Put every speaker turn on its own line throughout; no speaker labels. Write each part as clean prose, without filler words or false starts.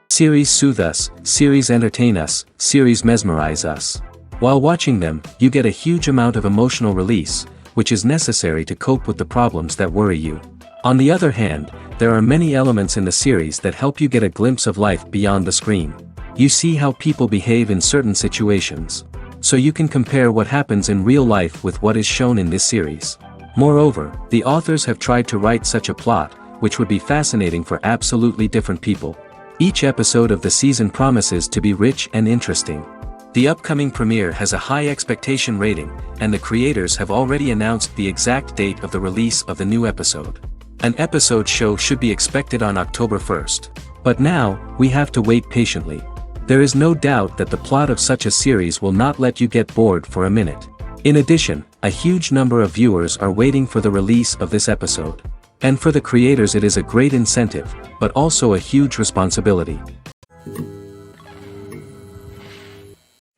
Series soothe us, series entertain us, series mesmerize us. While watching them, you get a huge amount of emotional release, which is necessary to cope with the problems that worry you. On the other hand, there are many elements in the series that help you get a glimpse of life beyond the screen. You see how people behave in certain situations. So you can compare what happens in real life with what is shown in this series. Moreover, the authors have tried to write such a plot, which would be fascinating for absolutely different people. Each episode of the season promises to be rich and interesting. The upcoming premiere has a high expectation rating, and the creators have already announced the exact date of the release of the new episode. An episode show should be expected on October 1st. But now, we have to wait patiently. There is no doubt that the plot of such a series will not let you get bored for a minute. In addition, a huge number of viewers are waiting for the release of this episode. And for the creators it is a great incentive, but also a huge responsibility.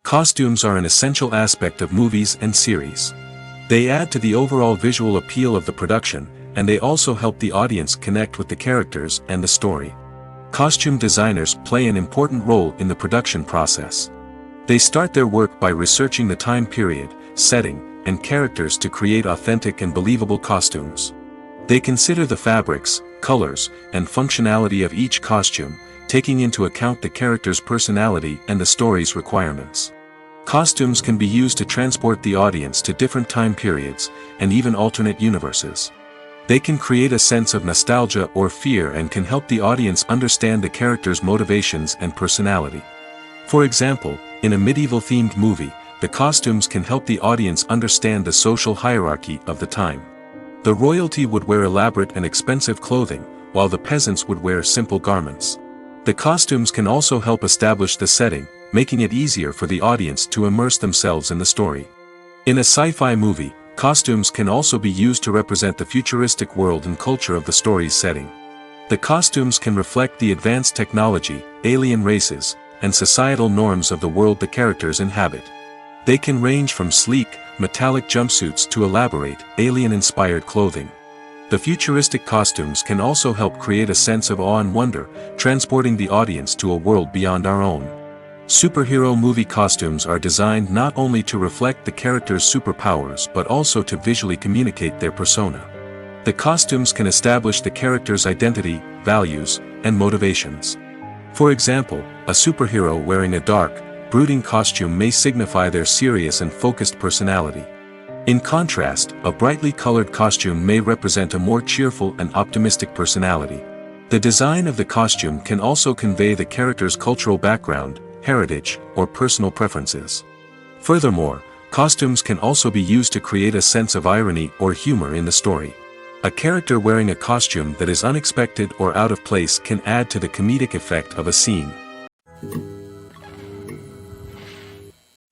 Costumes are an essential aspect of movies and series. They add to the overall visual appeal of the production, and they also help the audience connect with the characters and the story. Costume designers play an important role in the production process. They start their work by researching the time period, setting, and characters to create authentic and believable costumes. They consider the fabrics, colors, and functionality of each costume, taking into account the character's personality and the story's requirements. Costumes can be used to transport the audience to different time periods, and even alternate universes. They can create a sense of nostalgia or fear and can help the audience understand the character's motivations and personality. For example, in a medieval-themed movie, the costumes can help the audience understand the social hierarchy of the time. The royalty would wear elaborate and expensive clothing, while the peasants would wear simple garments. The costumes can also help establish the setting, making it easier for the audience to immerse themselves in the story. In a sci-fi movie, costumes can also be used to represent the futuristic world and culture of the story's setting. The costumes can reflect the advanced technology, alien races, and societal norms of the world the characters inhabit. They can range from sleek, metallic jumpsuits to elaborate, alien-inspired clothing. The futuristic costumes can also help create a sense of awe and wonder, transporting the audience to a world beyond our own. Superhero movie costumes are designed not only to reflect the character's superpowers but also to visually communicate their persona. The costumes can establish the character's identity, values, and motivations. For example, a superhero wearing a dark, brooding costume may signify their serious and focused personality. In contrast, a brightly colored costume may represent a more cheerful and optimistic personality. The design of the costume can also convey the character's cultural background, heritage, or personal preferences. Furthermore, costumes can also be used to create a sense of irony or humor in the story. A character wearing a costume that is unexpected or out of place can add to the comedic effect of a scene.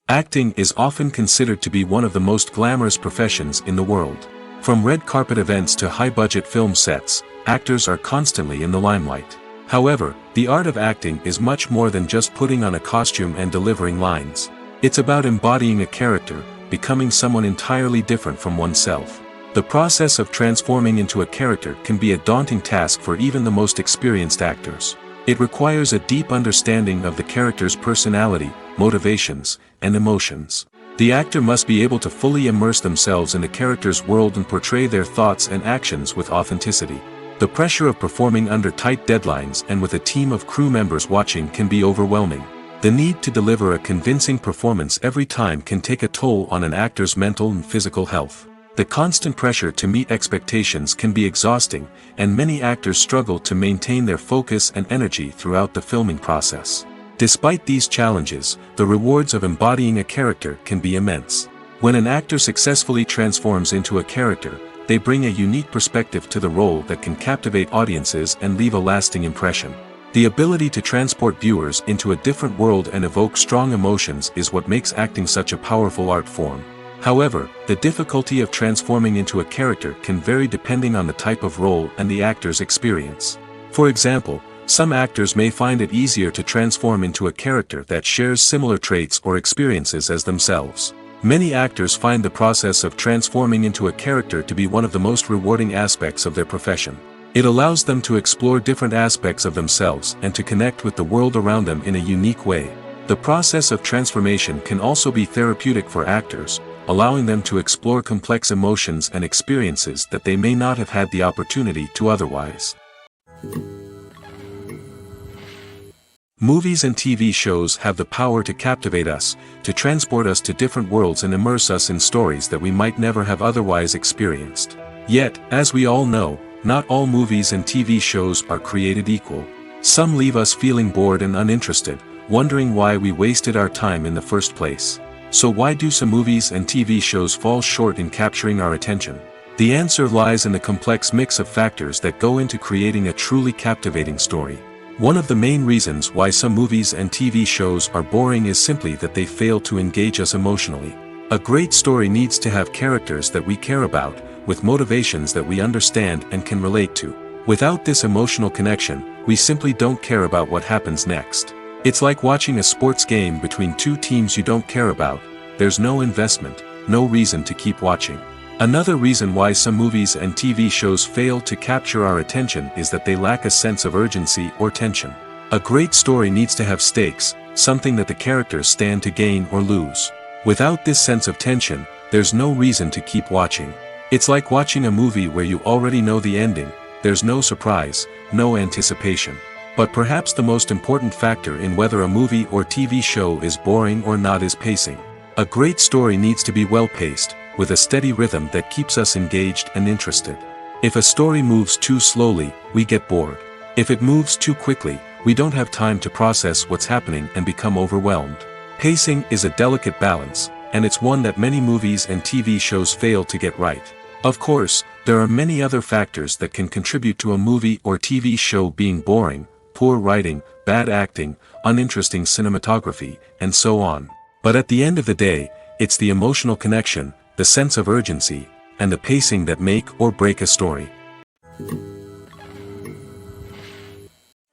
Acting is often considered to be one of the most glamorous professions in the world. From red carpet events to high-budget film sets, actors are constantly in the limelight. However, the art of acting is much more than just putting on a costume and delivering lines. It's about embodying a character, becoming someone entirely different from oneself. The process of transforming into a character can be a daunting task for even the most experienced actors. It requires a deep understanding of the character's personality, motivations, and emotions. The actor must be able to fully immerse themselves in the character's world and portray their thoughts and actions with authenticity. The pressure of performing under tight deadlines and with a team of crew members watching can be overwhelming. The need to deliver a convincing performance every time can take a toll on an actor's mental and physical health. The constant pressure to meet expectations can be exhausting, and many actors struggle to maintain their focus and energy throughout the filming process. Despite these challenges, the rewards of embodying a character can be immense. When an actor successfully transforms into a character, they bring a unique perspective to the role that can captivate audiences and leave a lasting impression. The ability to transport viewers into a different world and evoke strong emotions is what makes acting such a powerful art form. However, the difficulty of transforming into a character can vary depending on the type of role and the actor's experience. For example, some actors may find it easier to transform into a character that shares similar traits or experiences as themselves. Many actors find the process of transforming into a character to be one of the most rewarding aspects of their profession. It allows them to explore different aspects of themselves and to connect with the world around them in a unique way. The process of transformation can also be therapeutic for actors, allowing them to explore complex emotions and experiences that they may not have had the opportunity to otherwise. Movies and TV shows have the power to captivate us, to transport us to different worlds and immerse us in stories that we might never have otherwise experienced. Yet, as we all know, not all movies and TV shows are created equal. Some leave us feeling bored and uninterested, wondering why we wasted our time in the first place. So why do some movies and TV shows fall short in capturing our attention? The answer lies in the complex mix of factors that go into creating a truly captivating story. One of the main reasons why some movies and TV shows are boring is simply that they fail to engage us emotionally. A great story needs to have characters that we care about, with motivations that we understand and can relate to. Without this emotional connection, we simply don't care about what happens next. It's like watching a sports game between two teams you don't care about. There's no investment, no reason to keep watching. Another reason why some movies and TV shows fail to capture our attention is that they lack a sense of urgency or tension. A great story needs to have stakes, something that the characters stand to gain or lose. Without this sense of tension, there's no reason to keep watching. It's like watching a movie where you already know the ending. There's no surprise, no anticipation. But perhaps the most important factor in whether a movie or TV show is boring or not is pacing. A great story needs to be well-paced, with a steady rhythm that keeps us engaged and interested. If a story moves too slowly, we get bored. If it moves too quickly, we don't have time to process what's happening and become overwhelmed. Pacing is a delicate balance, and it's one that many movies and TV shows fail to get right. Of course, there are many other factors that can contribute to a movie or TV show being boring: poor writing, bad acting, uninteresting cinematography, and so on. But at the end of the day, it's the emotional connection, the sense of urgency, and the pacing that make or break a story.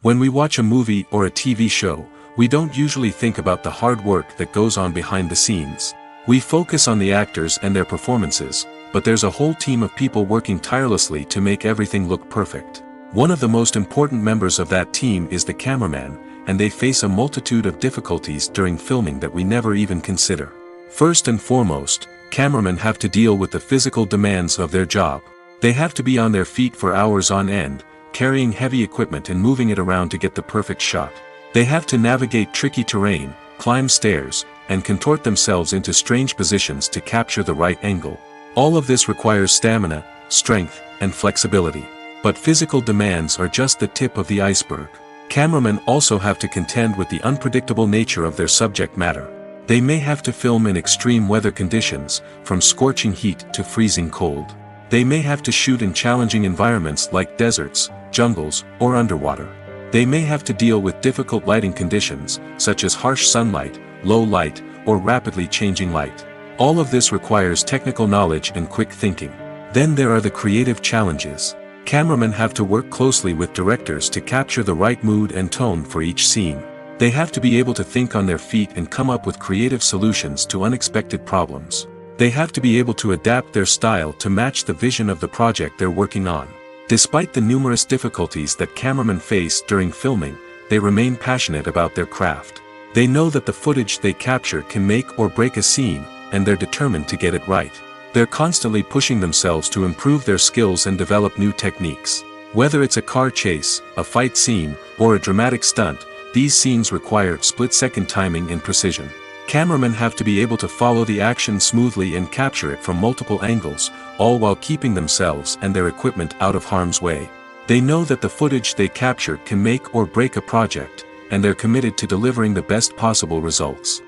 When we watch a movie or a TV show, we don't usually think about the hard work that goes on behind the scenes. We focus on the actors and their performances, but there's a whole team of people working tirelessly to make everything look perfect. One of the most important members of that team is the cameraman, and they face a multitude of difficulties during filming that we never even consider. First and foremost, cameramen have to deal with the physical demands of their job. They have to be on their feet for hours on end, carrying heavy equipment and moving it around to get the perfect shot. They have to navigate tricky terrain, climb stairs, and contort themselves into strange positions to capture the right angle. All of this requires stamina, strength, and flexibility. But physical demands are just the tip of the iceberg. Cameramen also have to contend with the unpredictable nature of their subject matter. They may have to film in extreme weather conditions, from scorching heat to freezing cold. They may have to shoot in challenging environments like deserts, jungles, or underwater. They may have to deal with difficult lighting conditions, such as harsh sunlight, low light, or rapidly changing light. All of this requires technical knowledge and quick thinking. Then there are the creative challenges. Cameramen have to work closely with directors to capture the right mood and tone for each scene. They have to be able to think on their feet and come up with creative solutions to unexpected problems. They have to be able to adapt their style to match the vision of the project they're working on. Despite the numerous difficulties that cameramen face during filming, they remain passionate about their craft. They know that the footage they capture can make or break a scene, and they're determined to get it right. They're constantly pushing themselves to improve their skills and develop new techniques. Whether it's a car chase, a fight scene, or a dramatic stunt, these scenes require split-second timing and precision. Cameramen have to be able to follow the action smoothly and capture it from multiple angles, all while keeping themselves and their equipment out of harm's way. They know that the footage they capture can make or break a project, and they're committed to delivering the best possible results.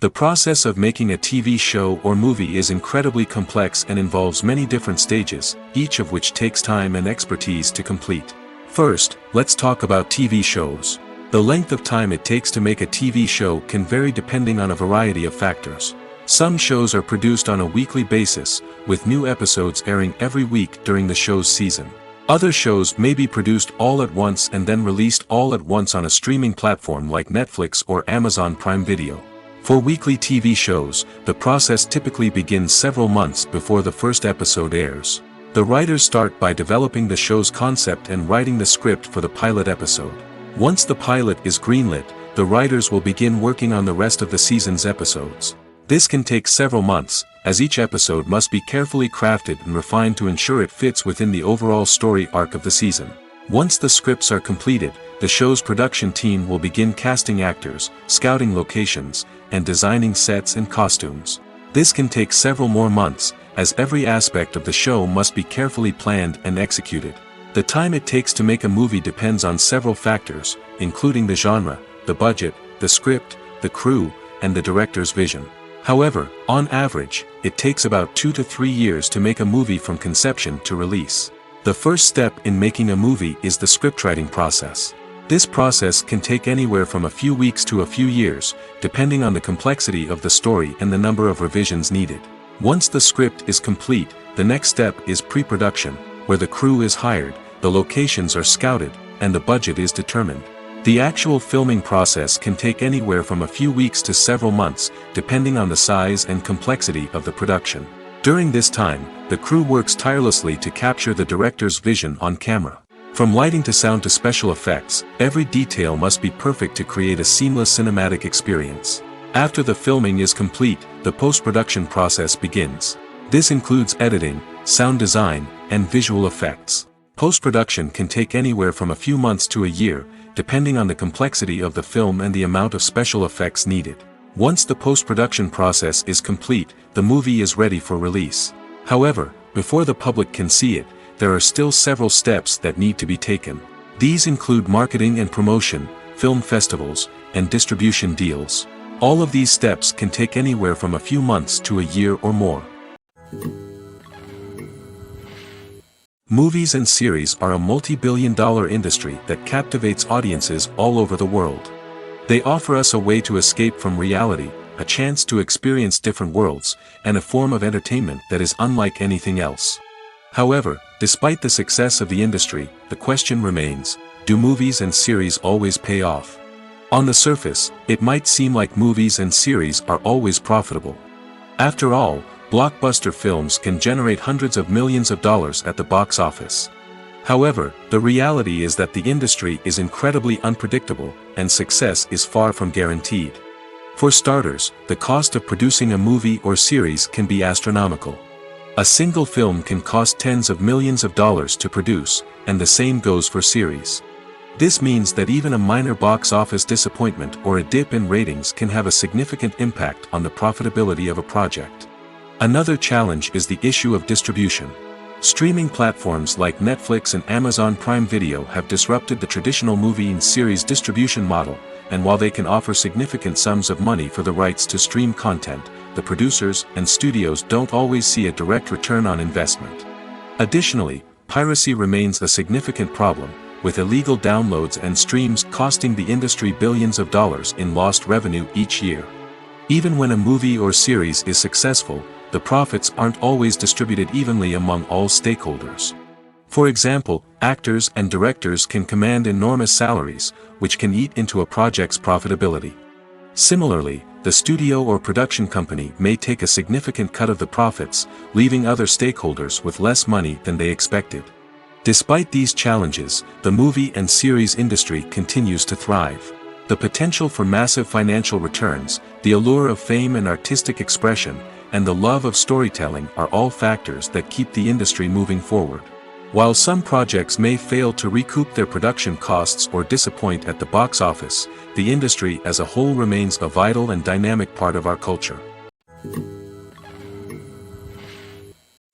The process of making a TV show or movie is incredibly complex and involves many different stages, each of which takes time and expertise to complete. First, let's talk about TV shows. The length of time it takes to make a TV show can vary depending on a variety of factors. Some shows are produced on a weekly basis, with new episodes airing every week during the show's season. Other shows may be produced all at once and then released all at once on a streaming platform like Netflix or Amazon Prime Video. For weekly TV shows, the process typically begins several months before the first episode airs. The writers start by developing the show's concept and writing the script for the pilot episode. Once the pilot is greenlit, the writers will begin working on the rest of the season's episodes. This can take several months, as each episode must be carefully crafted and refined to ensure it fits within the overall story arc of the season. Once the scripts are completed, the show's production team will begin casting actors, scouting locations, and designing sets and costumes. This can take several more months, as every aspect of the show must be carefully planned and executed. The time it takes to make a movie depends on several factors, including the genre, the budget, the script, the crew, and the director's vision. However, on average, it takes about 2 to 3 years to make a movie from conception to release. The first step in making a movie is the scriptwriting process. This process can take anywhere from a few weeks to a few years, depending on the complexity of the story and the number of revisions needed. Once the script is complete, the next step is pre-production, where the crew is hired, the locations are scouted, and the budget is determined. The actual filming process can take anywhere from a few weeks to several months, depending on the size and complexity of the production. During this time, the crew works tirelessly to capture the director's vision on camera. From lighting to sound to special effects, every detail must be perfect to create a seamless cinematic experience. After the filming is complete, the post-production process begins. This includes editing, sound design, and visual effects. Post-production can take anywhere from a few months to a year, depending on the complexity of the film and the amount of special effects needed. Once the post-production process is complete, the movie is ready for release. However, before the public can see it, there are still several steps that need to be taken. These include marketing and promotion, film festivals, and distribution deals. All of these steps can take anywhere from a few months to a year or more. Movies and series are a multi-billion-dollar industry that captivates audiences all over the world. They offer us a way to escape from reality, a chance to experience different worlds, and a form of entertainment that is unlike anything else. However, despite the success of the industry, the question remains, do movies and series always pay off? On the surface, it might seem like movies and series are always profitable. After all, blockbuster films can generate hundreds of millions of dollars at the box office. However, the reality is that the industry is incredibly unpredictable, and success is far from guaranteed. For starters, the cost of producing a movie or series can be astronomical. A single film can cost tens of millions of dollars to produce, and the same goes for series. This means that even a minor box office disappointment or a dip in ratings can have a significant impact on the profitability of a project. Another challenge is the issue of distribution. Streaming platforms like Netflix and Amazon Prime Video have disrupted the traditional movie and series distribution model, and while they can offer significant sums of money for the rights to stream content, the producers and studios don't always see a direct return on investment. Additionally, piracy remains a significant problem, with illegal downloads and streams costing the industry billions of dollars in lost revenue each year. Even when a movie or series is successful, the profits aren't always distributed evenly among all stakeholders. For example, actors and directors can command enormous salaries, which can eat into a project's profitability. Similarly, the studio or production company may take a significant cut of the profits, leaving other stakeholders with less money than they expected. Despite these challenges, the movie and series industry continues to thrive. The potential for massive financial returns, the allure of fame and artistic expression, and the love of storytelling are all factors that keep the industry moving forward. While some projects may fail to recoup their production costs or disappoint at the box office, the industry as a whole remains a vital and dynamic part of our culture.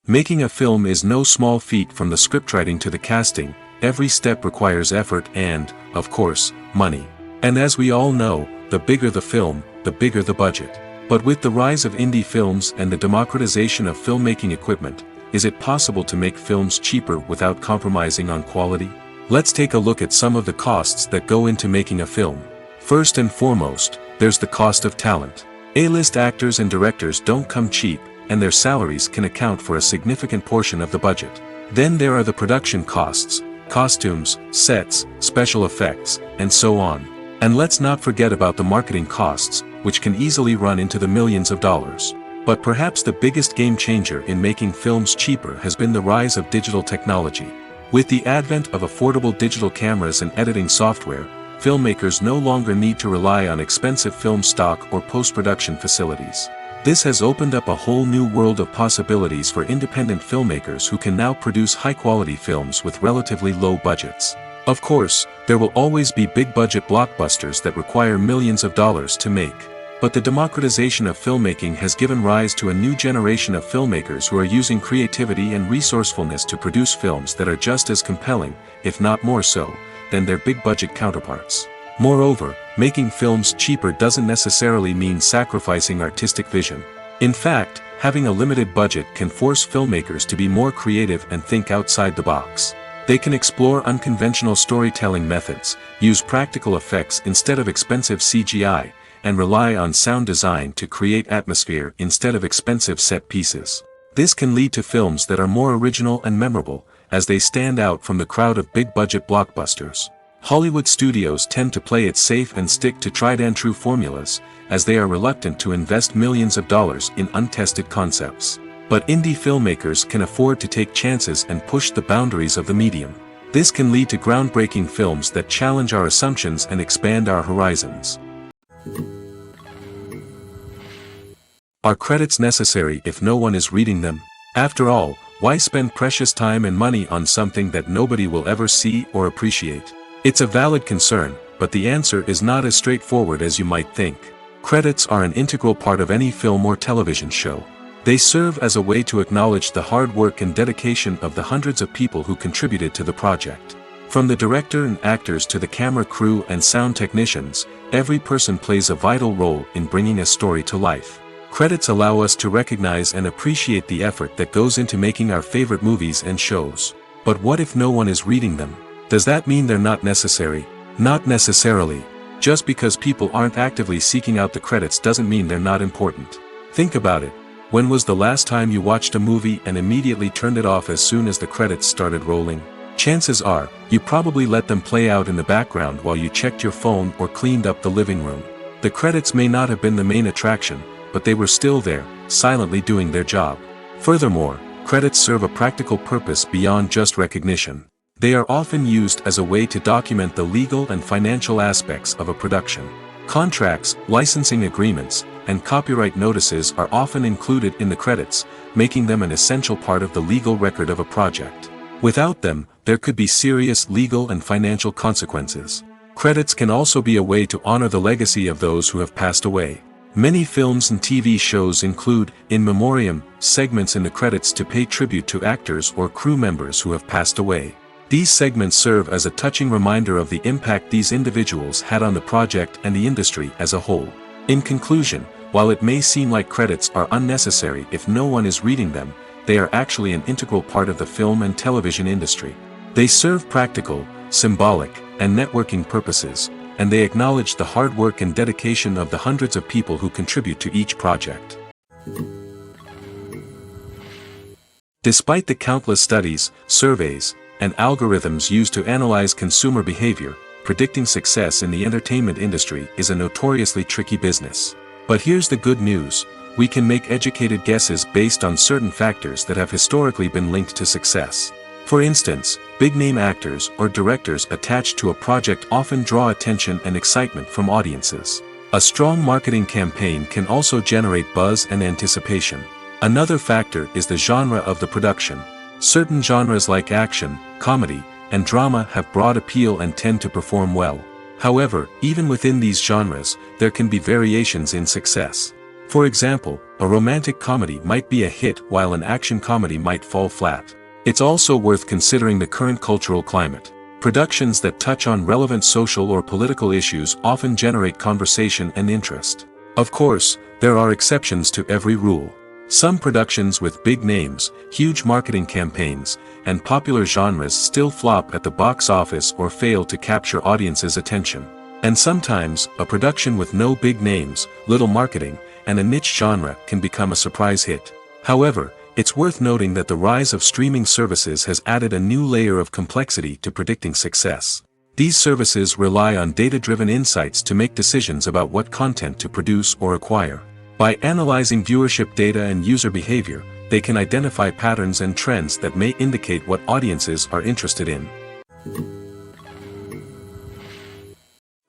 Making a film is no small feat. From the scriptwriting to the casting, every step requires effort and, of course, money. And as we all know, the bigger the film, the bigger the budget. But with the rise of indie films and the democratization of filmmaking equipment, is it possible to make films cheaper without compromising on quality? Let's take a look at some of the costs that go into making a film. First and foremost, there's the cost of talent. A-list actors and directors don't come cheap, and their salaries can account for a significant portion of the budget. Then there are the production costs, costumes, sets, special effects, and so on. And let's not forget about the marketing costs, which can easily run into the millions of dollars. But perhaps the biggest game changer in making films cheaper has been the rise of digital technology. With the advent of affordable digital cameras and editing software, filmmakers no longer need to rely on expensive film stock or post-production facilities. This has opened up a whole new world of possibilities for independent filmmakers who can now produce high-quality films with relatively low budgets. Of course, there will always be big-budget blockbusters that require millions of dollars to make. But the democratization of filmmaking has given rise to a new generation of filmmakers who are using creativity and resourcefulness to produce films that are just as compelling, if not more so, than their big-budget counterparts. Moreover, making films cheaper doesn't necessarily mean sacrificing artistic vision. In fact, having a limited budget can force filmmakers to be more creative and think outside the box. They can explore unconventional storytelling methods, use practical effects instead of expensive CGI, and rely on sound design to create atmosphere instead of expensive set pieces. This can lead to films that are more original and memorable, as they stand out from the crowd of big-budget blockbusters. Hollywood studios tend to play it safe and stick to tried-and-true formulas, as they are reluctant to invest millions of dollars in untested concepts. But indie filmmakers can afford to take chances and push the boundaries of the medium. This can lead to groundbreaking films that challenge our assumptions and expand our horizons. Are credits necessary if no one is reading them? After all, why spend precious time and money on something that nobody will ever see or appreciate? It's a valid concern, but the answer is not as straightforward as you might think. Credits are an integral part of any film or television show. They serve as a way to acknowledge the hard work and dedication of the hundreds of people who contributed to the project. From the director and actors to the camera crew and sound technicians, every person plays a vital role in bringing a story to life. Credits allow us to recognize and appreciate the effort that goes into making our favorite movies and shows. But what if no one is reading them? Does that mean they're not necessary? Not necessarily. Just because people aren't actively seeking out the credits doesn't mean they're not important. Think about it. When was the last time you watched a movie and immediately turned it off as soon as the credits started rolling? Chances are, you probably let them play out in the background while you checked your phone or cleaned up the living room. The credits may not have been the main attraction, but they were still there, silently doing their job. Furthermore, credits serve a practical purpose beyond just recognition. They are often used as a way to document the legal and financial aspects of a production. Contracts, licensing agreements, and copyright notices are often included in the credits, making them an essential part of the legal record of a project. Without them, there could be serious legal and financial consequences. Credits can also be a way to honor the legacy of those who have passed away. Many films and TV shows include, in memoriam, segments in the credits to pay tribute to actors or crew members who have passed away. These segments serve as a touching reminder of the impact these individuals had on the project and the industry as a whole. In conclusion, while it may seem like credits are unnecessary if no one is reading them, they are actually an integral part of the film and television industry. They serve practical, symbolic, and networking purposes, and they acknowledge the hard work and dedication of the hundreds of people who contribute to each project. Despite the countless studies, surveys, and algorithms used to analyze consumer behavior, predicting success in the entertainment industry is a notoriously tricky business. But here's the good news: we can make educated guesses based on certain factors that have historically been linked to success. For instance, big-name actors or directors attached to a project often draw attention and excitement from audiences. A strong marketing campaign can also generate buzz and anticipation. Another factor is the genre of the production. Certain genres like action, comedy, and drama have broad appeal and tend to perform well. However, even within these genres, there can be variations in success. For example, a romantic comedy might be a hit while an action comedy might fall flat. It's also worth considering the current cultural climate. Productions that touch on relevant social or political issues often generate conversation and interest. Of course, there are exceptions to every rule. Some productions with big names, huge marketing campaigns, and popular genres still flop at the box office or fail to capture audiences' attention. And sometimes, a production with no big names, little marketing, and a niche genre can become a surprise hit. However, it's worth noting that the rise of streaming services has added a new layer of complexity to predicting success. These services rely on data-driven insights to make decisions about what content to produce or acquire. By analyzing viewership data and user behavior, they can identify patterns and trends that may indicate what audiences are interested in.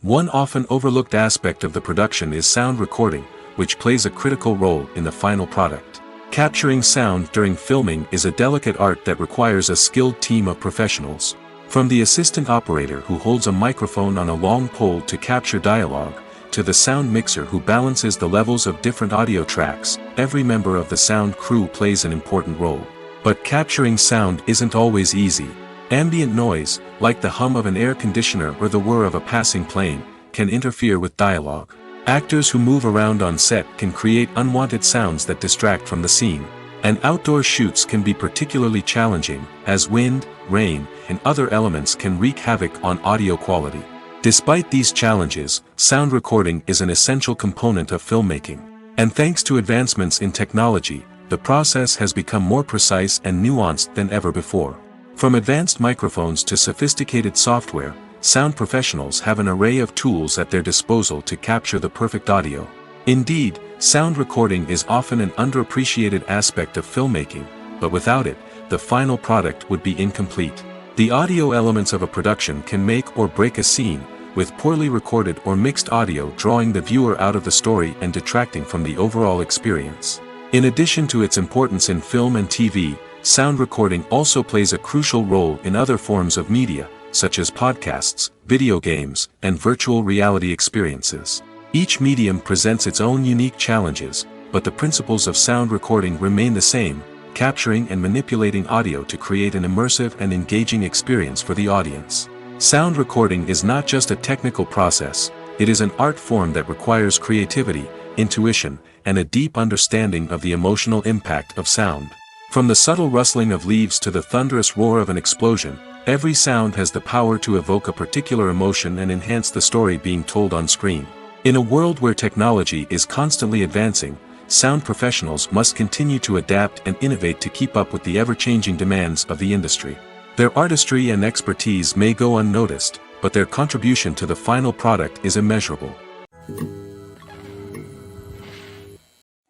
One often overlooked aspect of the production is sound recording, which plays a critical role in the final product. Capturing sound during filming is a delicate art that requires a skilled team of professionals. From the assistant operator who holds a microphone on a long pole to capture dialogue, to the sound mixer who balances the levels of different audio tracks, every member of the sound crew plays an important role. But capturing sound isn't always easy. Ambient noise, like the hum of an air conditioner or the whir of a passing plane, can interfere with dialogue. Actors who move around on set can create unwanted sounds that distract from the scene. And outdoor shoots can be particularly challenging, as wind, rain, and other elements can wreak havoc on audio quality. Despite these challenges, sound recording is an essential component of filmmaking. And thanks to advancements in technology, the process has become more precise and nuanced than ever before. From advanced microphones to sophisticated software, sound professionals have an array of tools at their disposal to capture the perfect audio. Indeed, sound recording is often an underappreciated aspect of filmmaking, but without it, the final product would be incomplete. The audio elements of a production can make or break a scene, with poorly recorded or mixed audio drawing the viewer out of the story and detracting from the overall experience. In addition to its importance in film and TV, sound recording also plays a crucial role in other forms of media, such as podcasts, video games, and virtual reality experiences. Each medium presents its own unique challenges, but the principles of sound recording remain the same, capturing and manipulating audio to create an immersive and engaging experience for the audience. Sound recording is not just a technical process, it is an art form that requires creativity, intuition, and a deep understanding of the emotional impact of sound. From the subtle rustling of leaves to the thunderous roar of an explosion, every sound has the power to evoke a particular emotion and enhance the story being told on screen. In a world where technology is constantly advancing, sound professionals must continue to adapt and innovate to keep up with the ever-changing demands of the industry. Their artistry and expertise may go unnoticed, but their contribution to the final product is immeasurable.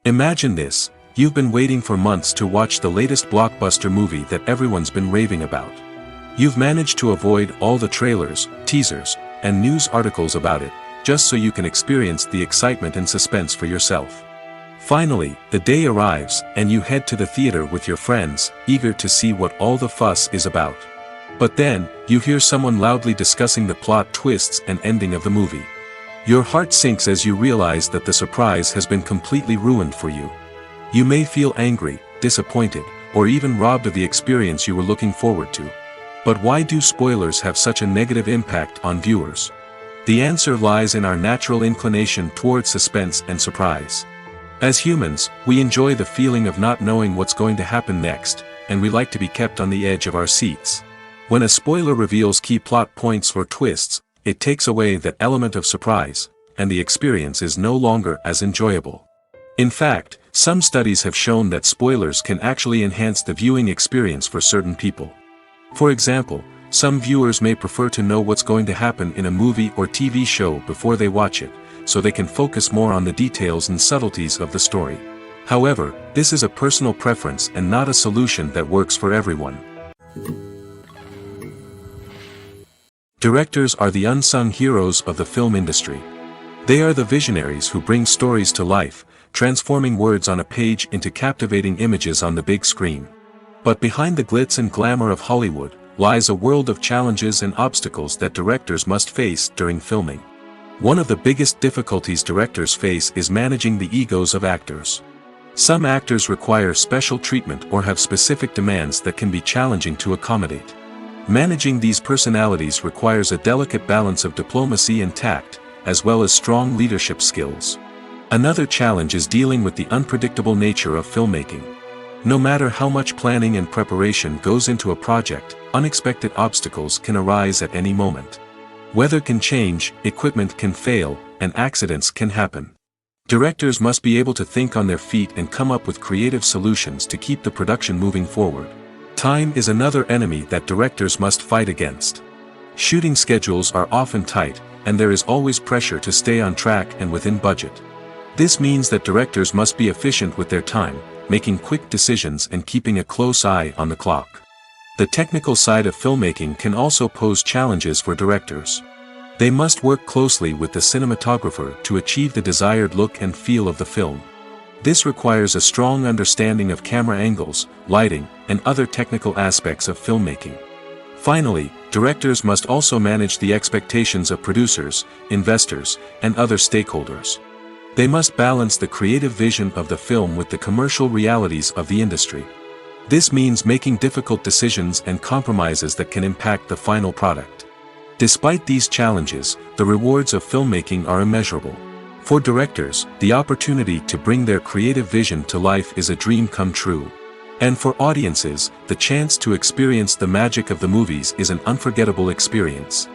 Imagine this. You've been waiting for months to watch the latest blockbuster movie that everyone's been raving about. You've managed to avoid all the trailers, teasers, and news articles about it, just so you can experience the excitement and suspense for yourself. Finally, the day arrives, and you head to the theater with your friends, eager to see what all the fuss is about. But then, you hear someone loudly discussing the plot twists and ending of the movie. Your heart sinks as you realize that the surprise has been completely ruined for you. You may feel angry, disappointed, or even robbed of the experience you were looking forward to. But why do spoilers have such a negative impact on viewers? The answer lies in our natural inclination toward suspense and surprise. As humans, we enjoy the feeling of not knowing what's going to happen next, and we like to be kept on the edge of our seats. When a spoiler reveals key plot points or twists, it takes away that element of surprise, and the experience is no longer as enjoyable. In fact, some studies have shown that spoilers can actually enhance the viewing experience for certain people. For example, some viewers may prefer to know what's going to happen in a movie or TV show before they watch it, so they can focus more on the details and subtleties of the story. However, this is a personal preference and not a solution that works for everyone. Directors are the unsung heroes of the film industry. They are the visionaries who bring stories to life, transforming words on a page into captivating images on the big screen. But behind the glitz and glamour of Hollywood, lies a world of challenges and obstacles that directors must face during filming. One of the biggest difficulties directors face is managing the egos of actors. Some actors require special treatment or have specific demands that can be challenging to accommodate. Managing these personalities requires a delicate balance of diplomacy and tact, as well as strong leadership skills. Another challenge is dealing with the unpredictable nature of filmmaking. No matter how much planning and preparation goes into a project, unexpected obstacles can arise at any moment. Weather can change, equipment can fail, and accidents can happen. Directors must be able to think on their feet and come up with creative solutions to keep the production moving forward. Time is another enemy that directors must fight against. Shooting schedules are often tight, and there is always pressure to stay on track and within budget. This means that directors must be efficient with their time, making quick decisions and keeping a close eye on the clock. The technical side of filmmaking can also pose challenges for directors. They must work closely with the cinematographer to achieve the desired look and feel of the film. This requires a strong understanding of camera angles, lighting, and other technical aspects of filmmaking. Finally, directors must also manage the expectations of producers, investors, and other stakeholders. They must balance the creative vision of the film with the commercial realities of the industry. This means making difficult decisions and compromises that can impact the final product. Despite these challenges, the rewards of filmmaking are immeasurable. For directors, the opportunity to bring their creative vision to life is a dream come true. And for audiences, the chance to experience the magic of the movies is an unforgettable experience.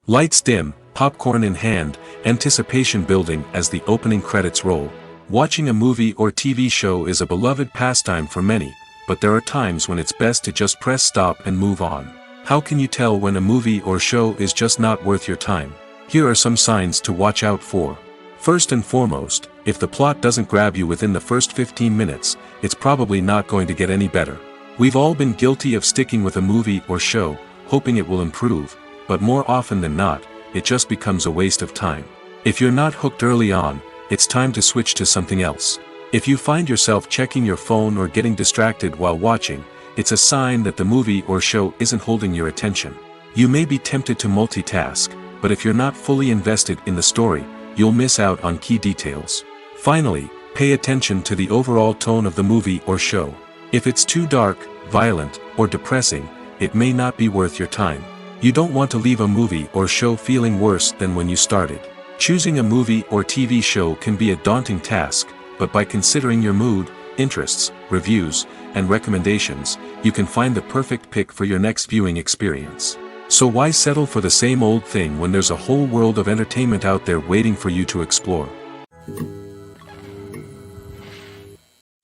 Lights dim, popcorn in hand, anticipation building as the opening credits roll. Watching a movie or TV show is a beloved pastime for many, but there are times when it's best to just press stop and move on. How can you tell when a movie or show is just not worth your time? Here are some signs to watch out for. First and foremost, if the plot doesn't grab you within the first 15 minutes, it's probably not going to get any better. We've all been guilty of sticking with a movie or show, hoping it will improve, but more often than not, it just becomes a waste of time. If you're not hooked early on, it's time to switch to something else. If you find yourself checking your phone or getting distracted while watching, it's a sign that the movie or show isn't holding your attention. You may be tempted to multitask, but if you're not fully invested in the story, you'll miss out on key details. Finally, pay attention to the overall tone of the movie or show. If it's too dark, violent, or depressing, it may not be worth your time. You don't want to leave a movie or show feeling worse than when you started. Choosing a movie or TV show can be a daunting task, but by considering your mood, interests, reviews, and recommendations, you can find the perfect pick for your next viewing experience. So why settle for the same old thing when there's a whole world of entertainment out there waiting for you to explore?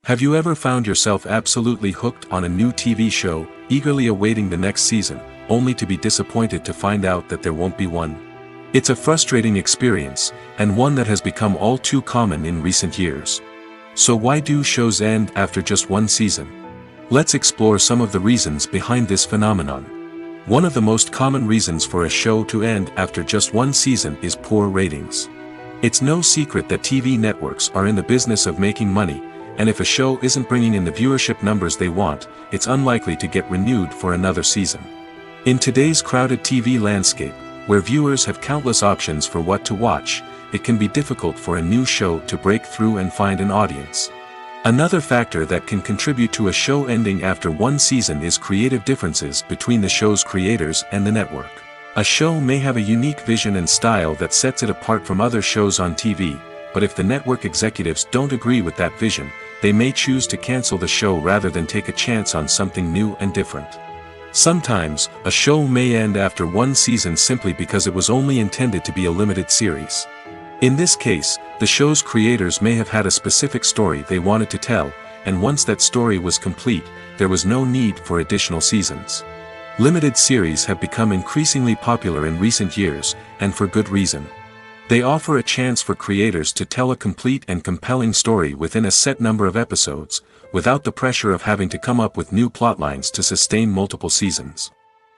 Have you ever found yourself absolutely hooked on a new TV show, eagerly awaiting the next season, only to be disappointed to find out that there won't be one? It's a frustrating experience, and one that has become all too common in recent years. So why do shows end after just one season? Let's explore some of the reasons behind this phenomenon. One of the most common reasons for a show to end after just one season is poor ratings. It's no secret that TV networks are in the business of making money, and if a show isn't bringing in the viewership numbers they want, it's unlikely to get renewed for another season. In today's crowded TV landscape, where viewers have countless options for what to watch, it can be difficult for a new show to break through and find an audience. Another factor that can contribute to a show ending after one season is creative differences between the show's creators and the network. A show may have a unique vision and style that sets it apart from other shows on TV, but if the network executives don't agree with that vision, they may choose to cancel the show rather than take a chance on something new and different. Sometimes, a show may end after one season simply because it was only intended to be a limited series. In this case, the show's creators may have had a specific story they wanted to tell, and once that story was complete, there was no need for additional seasons. Limited series have become increasingly popular in recent years, and for good reason. They offer a chance for creators to tell a complete and compelling story within a set number of episodes, without the pressure of having to come up with new plotlines to sustain multiple seasons.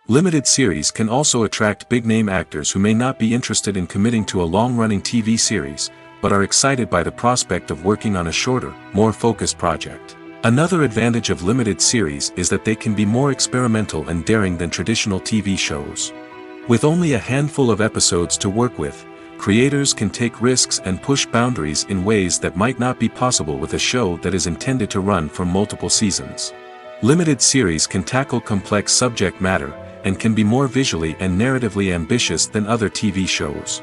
Limited series can also attract big-name actors who may not be interested in committing to a long-running TV series, but are excited by the prospect of working on a shorter, more focused project. Another advantage of limited series is that they can be more experimental and daring than traditional TV shows. With only a handful of episodes to work with, creators can take risks and push boundaries in ways that might not be possible with a show that is intended to run for multiple seasons. Limited series can tackle complex subject matter, and can be more visually and narratively ambitious than other TV shows.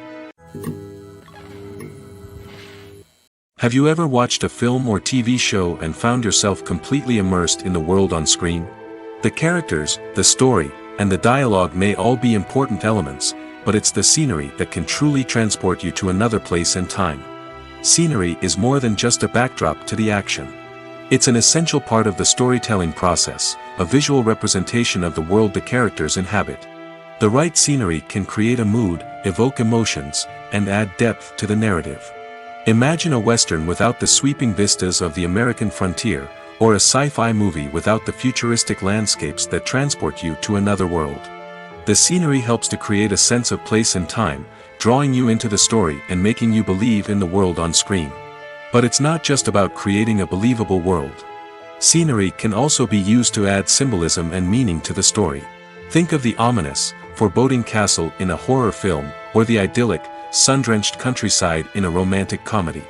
Have you ever watched a film or TV show and found yourself completely immersed in the world on screen? The characters, the story, and the dialogue may all be important elements, but it's the scenery that can truly transport you to another place and time. Scenery is more than just a backdrop to the action. It's an essential part of the storytelling process, a visual representation of the world the characters inhabit. The right scenery can create a mood, evoke emotions, and add depth to the narrative. Imagine a Western without the sweeping vistas of the American frontier, or a sci-fi movie without the futuristic landscapes that transport you to another world. The scenery helps to create a sense of place and time, drawing you into the story and making you believe in the world on screen. But it's not just about creating a believable world. Scenery can also be used to add symbolism and meaning to the story. Think of the ominous, foreboding castle in a horror film, or the idyllic, sun-drenched countryside in a romantic comedy.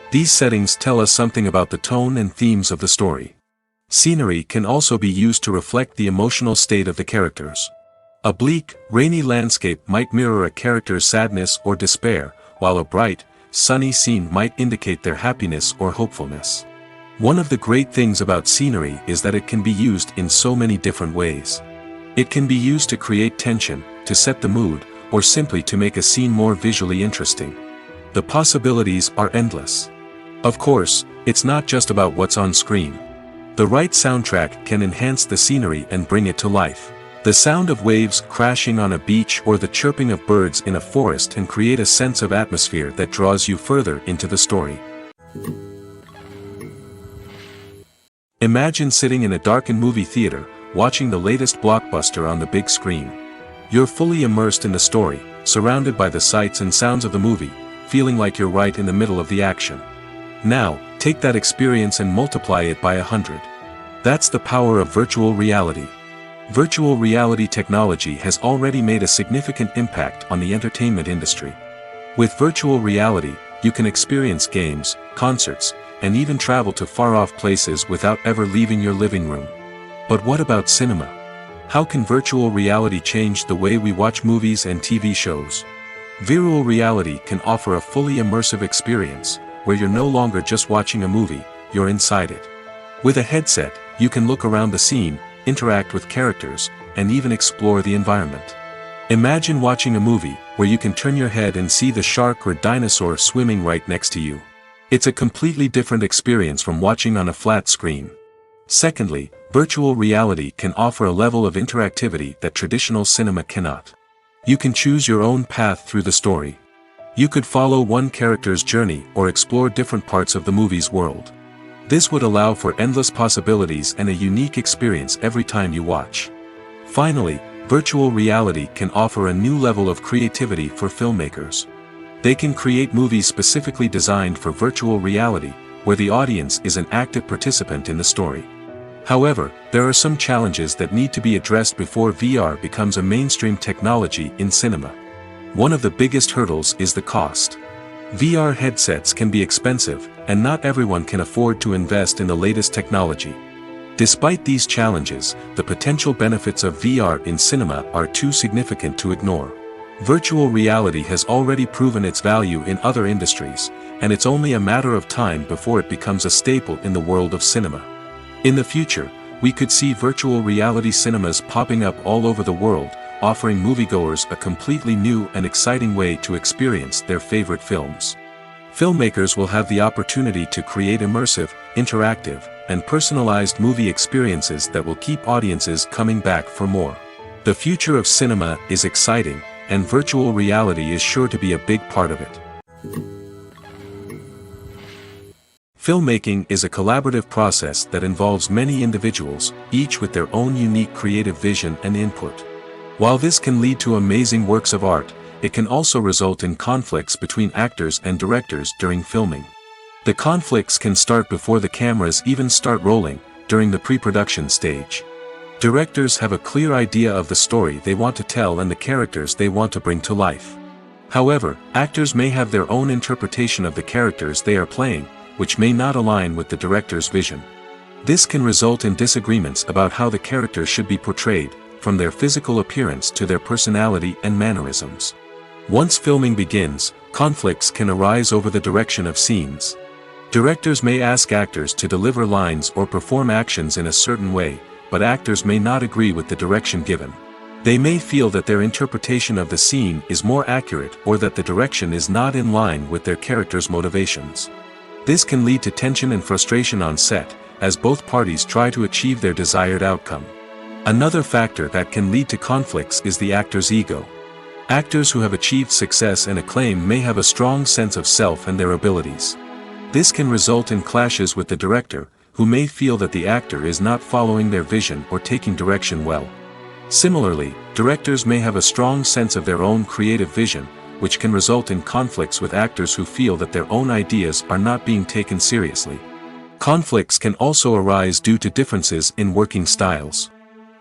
These settings tell us something about the tone and themes of the story. Scenery can also be used to reflect the emotional state of the characters. A bleak, rainy landscape might mirror a character's sadness or despair, while a bright, sunny scene might indicate their happiness or hopefulness. One of the great things about scenery is that it can be used in so many different ways. It can be used to create tension, to set the mood, or simply to make a scene more visually interesting. The possibilities are endless. Of course, it's not just about what's on screen. The right soundtrack can enhance the scenery and bring it to life. The sound of waves crashing on a beach or the chirping of birds in a forest can create a sense of atmosphere that draws you further into the story. Imagine sitting in a darkened movie theater, watching the latest blockbuster on the big screen. You're fully immersed in the story, surrounded by the sights and sounds of the movie, feeling like you're right in the middle of the action. Now, take that experience and multiply it by 100. That's the power of virtual reality. Virtual reality technology has already made a significant impact on the entertainment industry. With virtual reality, you can experience games, concerts, and even travel to far-off places without ever leaving your living room. But what about cinema? How can virtual reality change the way we watch movies and TV shows? Virtual reality can offer a fully immersive experience, where you're no longer just watching a movie, you're inside it. With a headset, you can look around the scene, interact with characters, and even explore the environment. Imagine watching a movie where you can turn your head and see the shark or dinosaur swimming right next to you. It's a completely different experience from watching on a flat screen. Secondly, virtual reality can offer a level of interactivity that traditional cinema cannot. You can choose your own path through the story. You could follow one character's journey or explore different parts of the movie's world. This would allow for endless possibilities and a unique experience every time you watch. Finally, virtual reality can offer a new level of creativity for filmmakers. They can create movies specifically designed for virtual reality, where the audience is an active participant in the story. However, there are some challenges that need to be addressed before VR becomes a mainstream technology in cinema. One of the biggest hurdles is the cost. VR headsets can be expensive, and not everyone can afford to invest in the latest technology. Despite these challenges, the potential benefits of VR in cinema are too significant to ignore. Virtual reality has already proven its value in other industries, and it's only a matter of time before it becomes a staple in the world of cinema. In the future, we could see virtual reality cinemas popping up all over the world, offering moviegoers a completely new and exciting way to experience their favorite films. Filmmakers will have the opportunity to create immersive, interactive, and personalized movie experiences that will keep audiences coming back for more. The future of cinema is exciting, and virtual reality is sure to be a big part of it. Filmmaking is a collaborative process that involves many individuals, each with their own unique creative vision and input. While this can lead to amazing works of art, it can also result in conflicts between actors and directors during filming. The conflicts can start before the cameras even start rolling, during the pre-production stage. Directors have a clear idea of the story they want to tell and the characters they want to bring to life. However, actors may have their own interpretation of the characters they are playing, which may not align with the director's vision. This can result in disagreements about how the characters should be portrayed, from their physical appearance to their personality and mannerisms. Once filming begins, conflicts can arise over the direction of scenes. Directors may ask actors to deliver lines or perform actions in a certain way, but actors may not agree with the direction given. They may feel that their interpretation of the scene is more accurate or that the direction is not in line with their character's motivations. This can lead to tension and frustration on set, as both parties try to achieve their desired outcome. Another factor that can lead to conflicts is the actor's ego. Actors who have achieved success and acclaim may have a strong sense of self and their abilities. This can result in clashes with the director, who may feel that the actor is not following their vision or taking direction well. Similarly, directors may have a strong sense of their own creative vision, which can result in conflicts with actors who feel that their own ideas are not being taken seriously. Conflicts can also arise due to differences in working styles.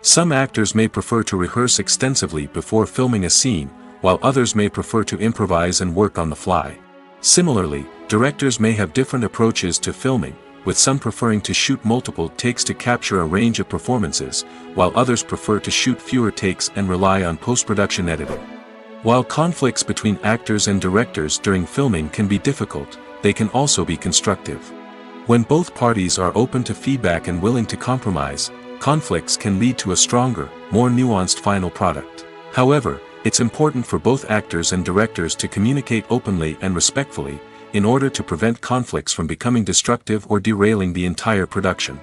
Some actors may prefer to rehearse extensively before filming a scene, while others may prefer to improvise and work on the fly. Similarly, directors may have different approaches to filming, with some preferring to shoot multiple takes to capture a range of performances, while others prefer to shoot fewer takes and rely on post-production editing. While conflicts between actors and directors during filming can be difficult, they can also be constructive. When both parties are open to feedback and willing to compromise, conflicts can lead to a stronger, more nuanced final product. However, it's important for both actors and directors to communicate openly and respectfully, in order to prevent conflicts from becoming destructive or derailing the entire production.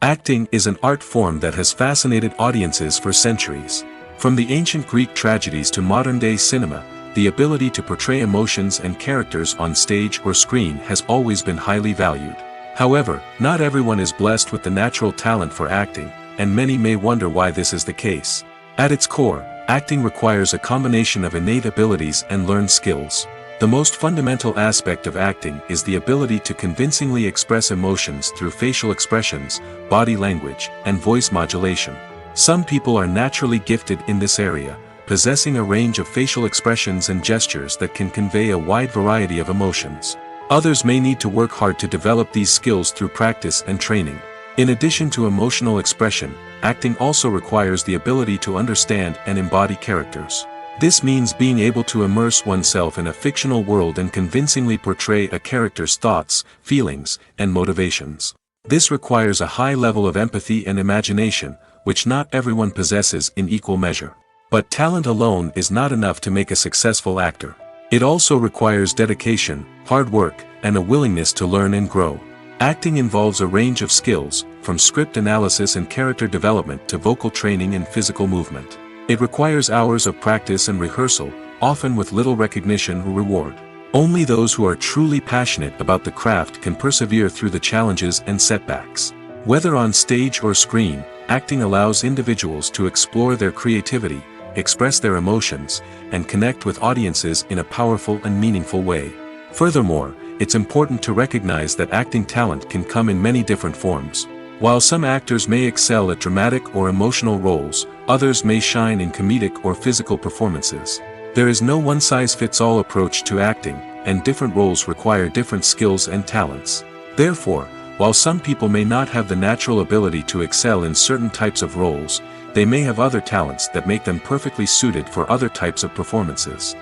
Acting is an art form that has fascinated audiences for centuries. From the ancient Greek tragedies to modern-day cinema, the ability to portray emotions and characters on stage or screen has always been highly valued. However, not everyone is blessed with the natural talent for acting, and many may wonder why this is the case. At its core, acting requires a combination of innate abilities and learned skills. The most fundamental aspect of acting is the ability to convincingly express emotions through facial expressions, body language, and voice modulation. Some people are naturally gifted in this area, possessing a range of facial expressions and gestures that can convey a wide variety of emotions. Others may need to work hard to develop these skills through practice and training. In addition to emotional expression, acting also requires the ability to understand and embody characters. This means being able to immerse oneself in a fictional world and convincingly portray a character's thoughts, feelings, and motivations. This requires a high level of empathy and imagination, which not everyone possesses in equal measure. But talent alone is not enough to make a successful actor. It also requires dedication, hard work, and a willingness to learn and grow. Acting involves a range of skills, from script analysis and character development to vocal training and physical movement. It requires hours of practice and rehearsal, often with little recognition or reward. Only those who are truly passionate about the craft can persevere through the challenges and setbacks. Whether on stage or screen, acting allows individuals to explore their creativity, express their emotions, and connect with audiences in a powerful and meaningful way. Furthermore, it's important to recognize that acting talent can come in many different forms. While some actors may excel at dramatic or emotional roles, others may shine in comedic or physical performances. There is no one-size-fits-all approach to acting, and different roles require different skills and talents. Therefore, while some people may not have the natural ability to excel in certain types of roles, they may have other talents that make them perfectly suited for other types of performances.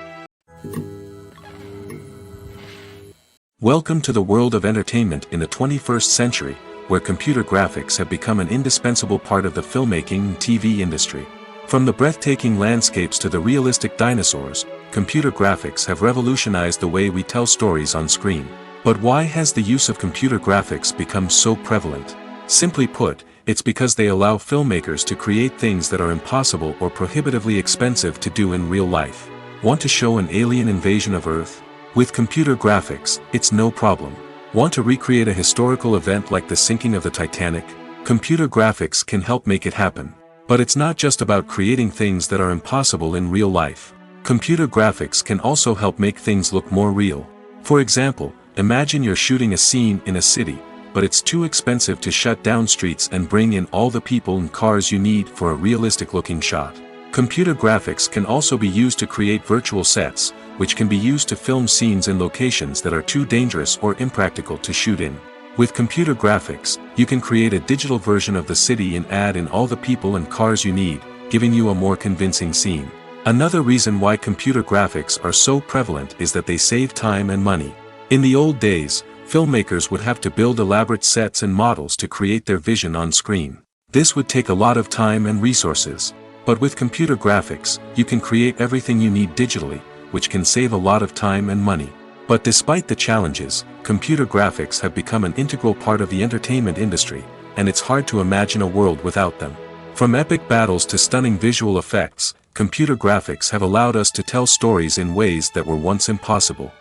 Welcome to the world of entertainment in the 21st century, where computer graphics have become an indispensable part of the filmmaking and TV industry. From the breathtaking landscapes to the realistic dinosaurs, computer graphics have revolutionized the way we tell stories on screen. But why has the use of computer graphics become so prevalent? Simply put, it's because they allow filmmakers to create things that are impossible or prohibitively expensive to do in real life. Want to show an alien invasion of Earth? With computer graphics, it's no problem. Want to recreate a historical event like the sinking of the Titanic? Computer graphics can help make it happen. But it's not just about creating things that are impossible in real life. Computer graphics can also help make things look more real. For example, imagine you're shooting a scene in a city, but it's too expensive to shut down streets and bring in all the people and cars you need for a realistic-looking shot. Computer graphics can also be used to create virtual sets, which can be used to film scenes in locations that are too dangerous or impractical to shoot in. With computer graphics, you can create a digital version of the city and add in all the people and cars you need, giving you a more convincing scene. Another reason why computer graphics are so prevalent is that they save time and money. In the old days, filmmakers would have to build elaborate sets and models to create their vision on screen. This would take a lot of time and resources. But with computer graphics, you can create everything you need digitally, which can save a lot of time and money. But despite the challenges, computer graphics have become an integral part of the entertainment industry, and it's hard to imagine a world without them. From epic battles to stunning visual effects, computer graphics have allowed us to tell stories in ways that were once impossible.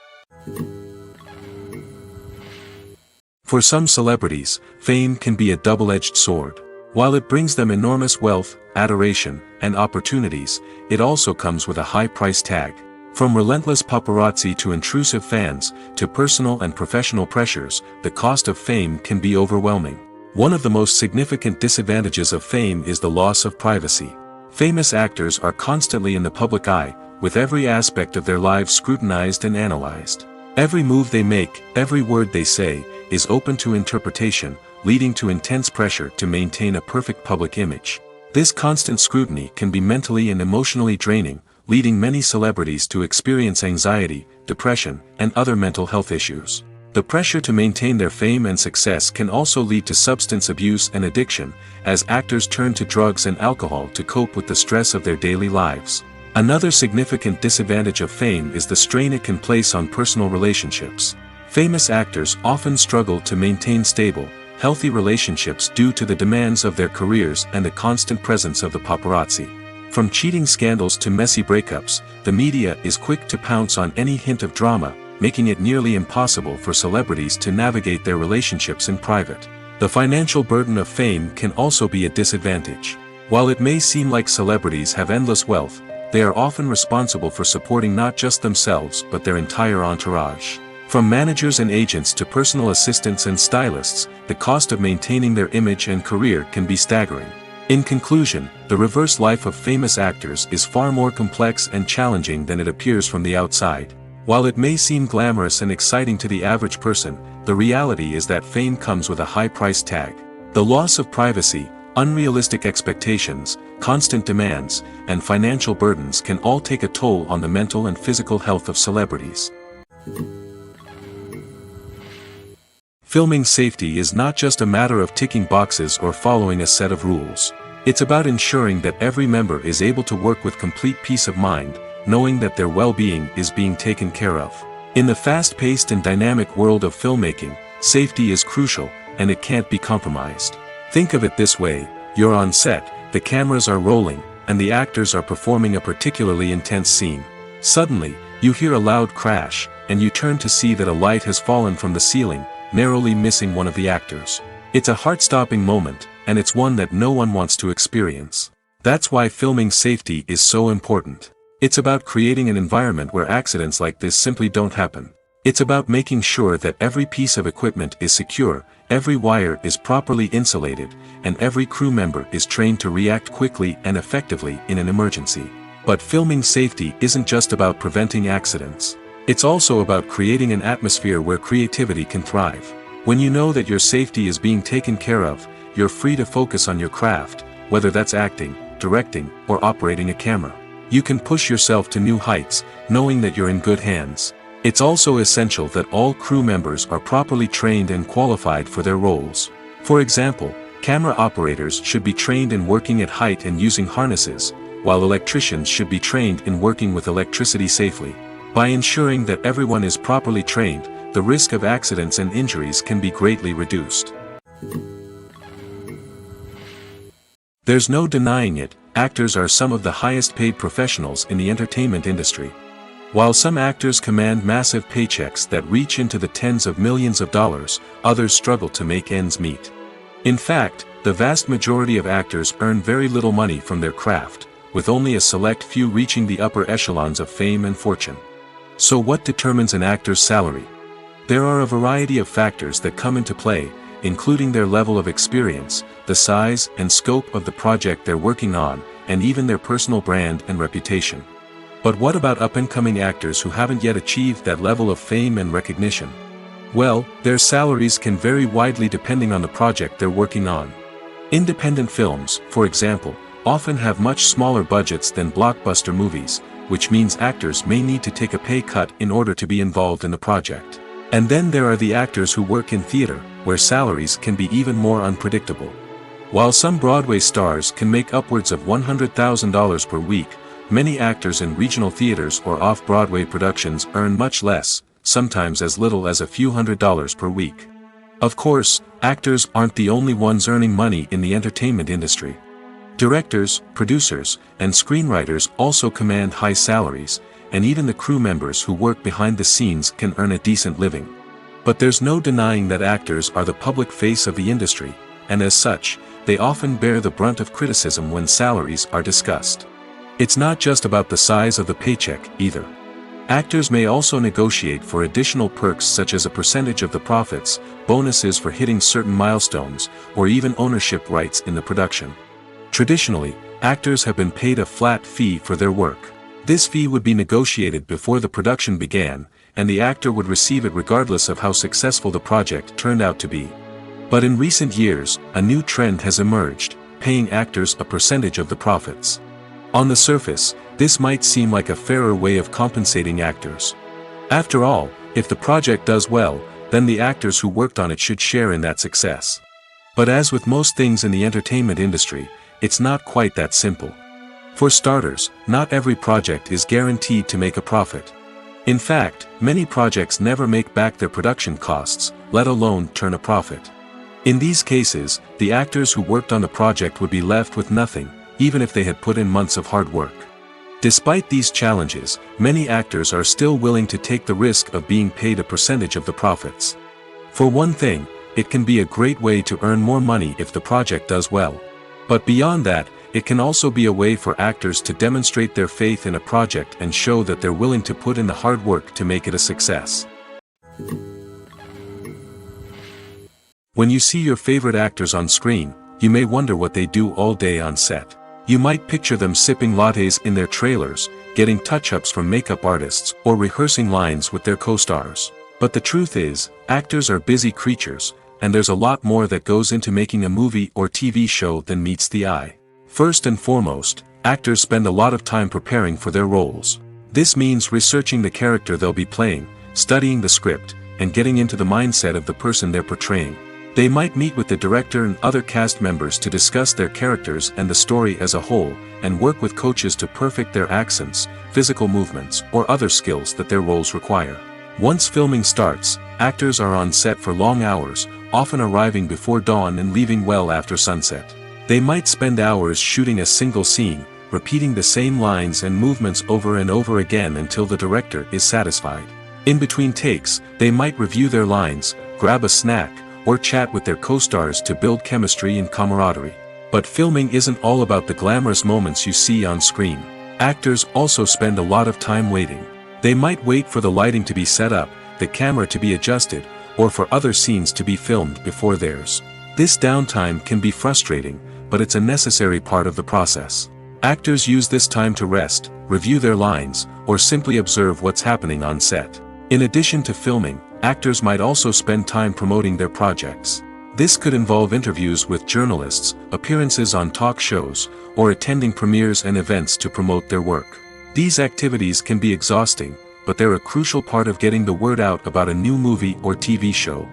For some celebrities, fame can be a double-edged sword. While it brings them enormous wealth, adoration, and opportunities, it also comes with a high price tag. From relentless paparazzi to intrusive fans, to personal and professional pressures, the cost of fame can be overwhelming. One of the most significant disadvantages of fame is the loss of privacy. Famous actors are constantly in the public eye, with every aspect of their lives scrutinized and analyzed. Every move they make, every word they say, is open to interpretation, leading to intense pressure to maintain a perfect public image. This constant scrutiny can be mentally and emotionally draining, leading many celebrities to experience anxiety, depression, and other mental health issues. The pressure to maintain their fame and success can also lead to substance abuse and addiction, as actors turn to drugs and alcohol to cope with the stress of their daily lives. Another significant disadvantage of fame is the strain it can place on personal relationships. Famous actors often struggle to maintain stable, healthy relationships due to the demands of their careers and the constant presence of the paparazzi. From cheating scandals to messy breakups, the media is quick to pounce on any hint of drama, making it nearly impossible for celebrities to navigate their relationships in private. The financial burden of fame can also be a disadvantage. While it may seem like celebrities have endless wealth, they are often responsible for supporting not just themselves but their entire entourage. From managers and agents to personal assistants and stylists, the cost of maintaining their image and career can be staggering. In conclusion, the reverse life of famous actors is far more complex and challenging than it appears from the outside. While it may seem glamorous and exciting to the average person, the reality is that fame comes with a high price tag. The loss of privacy, unrealistic expectations, constant demands, and financial burdens can all take a toll on the mental and physical health of celebrities. Filming safety is not just a matter of ticking boxes or following a set of rules. It's about ensuring that every member is able to work with complete peace of mind, knowing that their well-being is being taken care of. In the fast-paced and dynamic world of filmmaking, safety is crucial, and it can't be compromised. Think of it this way: you're on set, the cameras are rolling, and the actors are performing a particularly intense scene. Suddenly, you hear a loud crash, and you turn to see that a light has fallen from the ceiling, narrowly missing one of the actors. It's a heart-stopping moment, and it's one that no one wants to experience. That's why filming safety is so important. It's about creating an environment where accidents like this simply don't happen. It's about making sure that every piece of equipment is secure, every wire is properly insulated, and every crew member is trained to react quickly and effectively in an emergency. But filming safety isn't just about preventing accidents. It's also about creating an atmosphere where creativity can thrive. When you know that your safety is being taken care of, you're free to focus on your craft, whether that's acting, directing, or operating a camera. You can push yourself to new heights, knowing that you're in good hands. It's also essential that all crew members are properly trained and qualified for their roles. For example, camera operators should be trained in working at height and using harnesses, while electricians should be trained in working with electricity safely. By ensuring that everyone is properly trained, the risk of accidents and injuries can be greatly reduced. There's no denying it, actors are some of the highest paid professionals in the entertainment industry. While some actors command massive paychecks that reach into the tens of millions of dollars, others struggle to make ends meet. In fact, the vast majority of actors earn very little money from their craft, with only a select few reaching the upper echelons of fame and fortune. So what determines an actor's salary? There are a variety of factors that come into play, including their level of experience, the size and scope of the project they're working on, and even their personal brand and reputation. But what about up-and-coming actors who haven't yet achieved that level of fame and recognition? Well, their salaries can vary widely depending on the project they're working on. Independent films, for example, often have much smaller budgets than blockbuster movies, which means actors may need to take a pay cut in order to be involved in the project. And then there are the actors who work in theater, where salaries can be even more unpredictable. While some Broadway stars can make upwards of $100,000 per week, many actors in regional theaters or off-Broadway productions earn much less, sometimes as little as a few $100s per week. Of course, actors aren't the only ones earning money in the entertainment industry. Directors, producers, and screenwriters also command high salaries, and even the crew members who work behind the scenes can earn a decent living. But there's no denying that actors are the public face of the industry, and as such, they often bear the brunt of criticism when salaries are discussed. It's not just about the size of the paycheck, either. Actors may also negotiate for additional perks such as a percentage of the profits, bonuses for hitting certain milestones, or even ownership rights in the production. Traditionally, actors have been paid a flat fee for their work. This fee would be negotiated before the production began, and the actor would receive it regardless of how successful the project turned out to be. But in recent years, a new trend has emerged, paying actors a percentage of the profits. On the surface, this might seem like a fairer way of compensating actors. After all, if the project does well, then the actors who worked on it should share in that success. But as with most things in the entertainment industry, it's not quite that simple. For starters, not every project is guaranteed to make a profit. In fact, many projects never make back their production costs, let alone turn a profit. In these cases, the actors who worked on the project would be left with nothing, even if they had put in months of hard work. Despite these challenges, many actors are still willing to take the risk of being paid a percentage of the profits. For one thing, it can be a great way to earn more money if the project does well. But beyond that, it can also be a way for actors to demonstrate their faith in a project and show that they're willing to put in the hard work to make it a success. When you see your favorite actors on screen, you may wonder what they do all day on set. You might picture them sipping lattes in their trailers, getting touch-ups from makeup artists, or rehearsing lines with their co-stars. But the truth is, actors are busy creatures, and there's a lot more that goes into making a movie or TV show than meets the eye. First and foremost, actors spend a lot of time preparing for their roles. This means researching the character they'll be playing, studying the script, and getting into the mindset of the person they're portraying. They might meet with the director and other cast members to discuss their characters and the story as a whole, and work with coaches to perfect their accents, physical movements, or other skills that their roles require. Once filming starts, actors are on set for long hours, often arriving before dawn and leaving well after sunset. They might spend hours shooting a single scene, repeating the same lines and movements over and over again until the director is satisfied. In between takes, they might review their lines, grab a snack, or chat with their co-stars to build chemistry and camaraderie. But filming isn't all about the glamorous moments you see on screen. Actors also spend a lot of time waiting. They might wait for the lighting to be set up, the camera to be adjusted, or for other scenes to be filmed before theirs. This downtime can be frustrating, but it's a necessary part of the process. Actors use this time to rest, review their lines, or simply observe what's happening on set. In addition to filming, actors might also spend time promoting their projects. This could involve interviews with journalists, appearances on talk shows, or attending premieres and events to promote their work. These activities can be exhausting, but they're a crucial part of getting the word out about a new movie or TV show.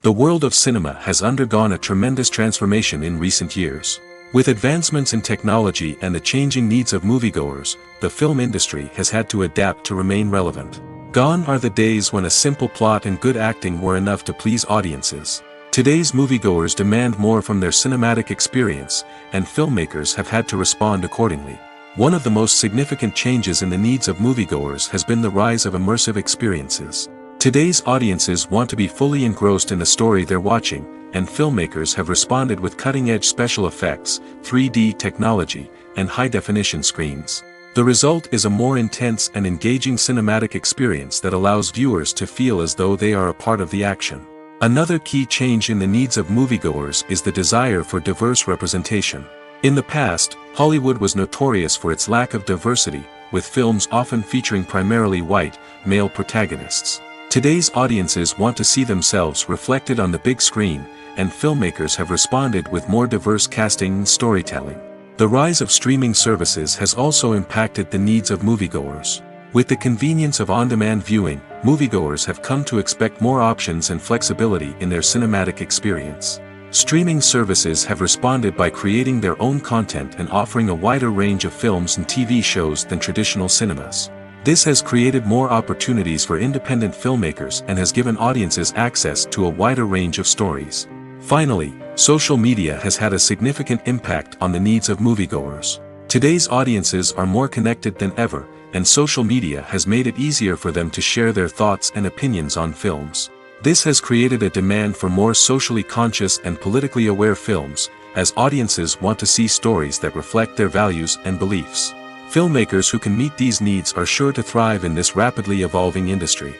The world of cinema has undergone a tremendous transformation in recent years. With advancements in technology and the changing needs of moviegoers, the film industry has had to adapt to remain relevant. Gone are the days when a simple plot and good acting were enough to please audiences. Today's moviegoers demand more from their cinematic experience, and filmmakers have had to respond accordingly. One of the most significant changes in the needs of moviegoers has been the rise of immersive experiences. Today's audiences want to be fully engrossed in the story they're watching, and filmmakers have responded with cutting-edge special effects, 3D technology, and high-definition screens. The result is a more intense and engaging cinematic experience that allows viewers to feel as though they are a part of the action. Another key change in the needs of moviegoers is the desire for diverse representation. In the past, Hollywood was notorious for its lack of diversity, with films often featuring primarily white, male protagonists. Today's audiences want to see themselves reflected on the big screen, and filmmakers have responded with more diverse casting and storytelling. The rise of streaming services has also impacted the needs of moviegoers. With the convenience of on-demand viewing, moviegoers have come to expect more options and flexibility in their cinematic experience. Streaming services have responded by creating their own content and offering a wider range of films and TV shows than traditional cinemas. This has created more opportunities for independent filmmakers and has given audiences access to a wider range of stories. Finally, social media has had a significant impact on the needs of moviegoers. Today's audiences are more connected than ever, and social media has made it easier for them to share their thoughts and opinions on films. This has created a demand for more socially conscious and politically aware films, as audiences want to see stories that reflect their values and beliefs. Filmmakers who can meet these needs are sure to thrive in this rapidly evolving industry.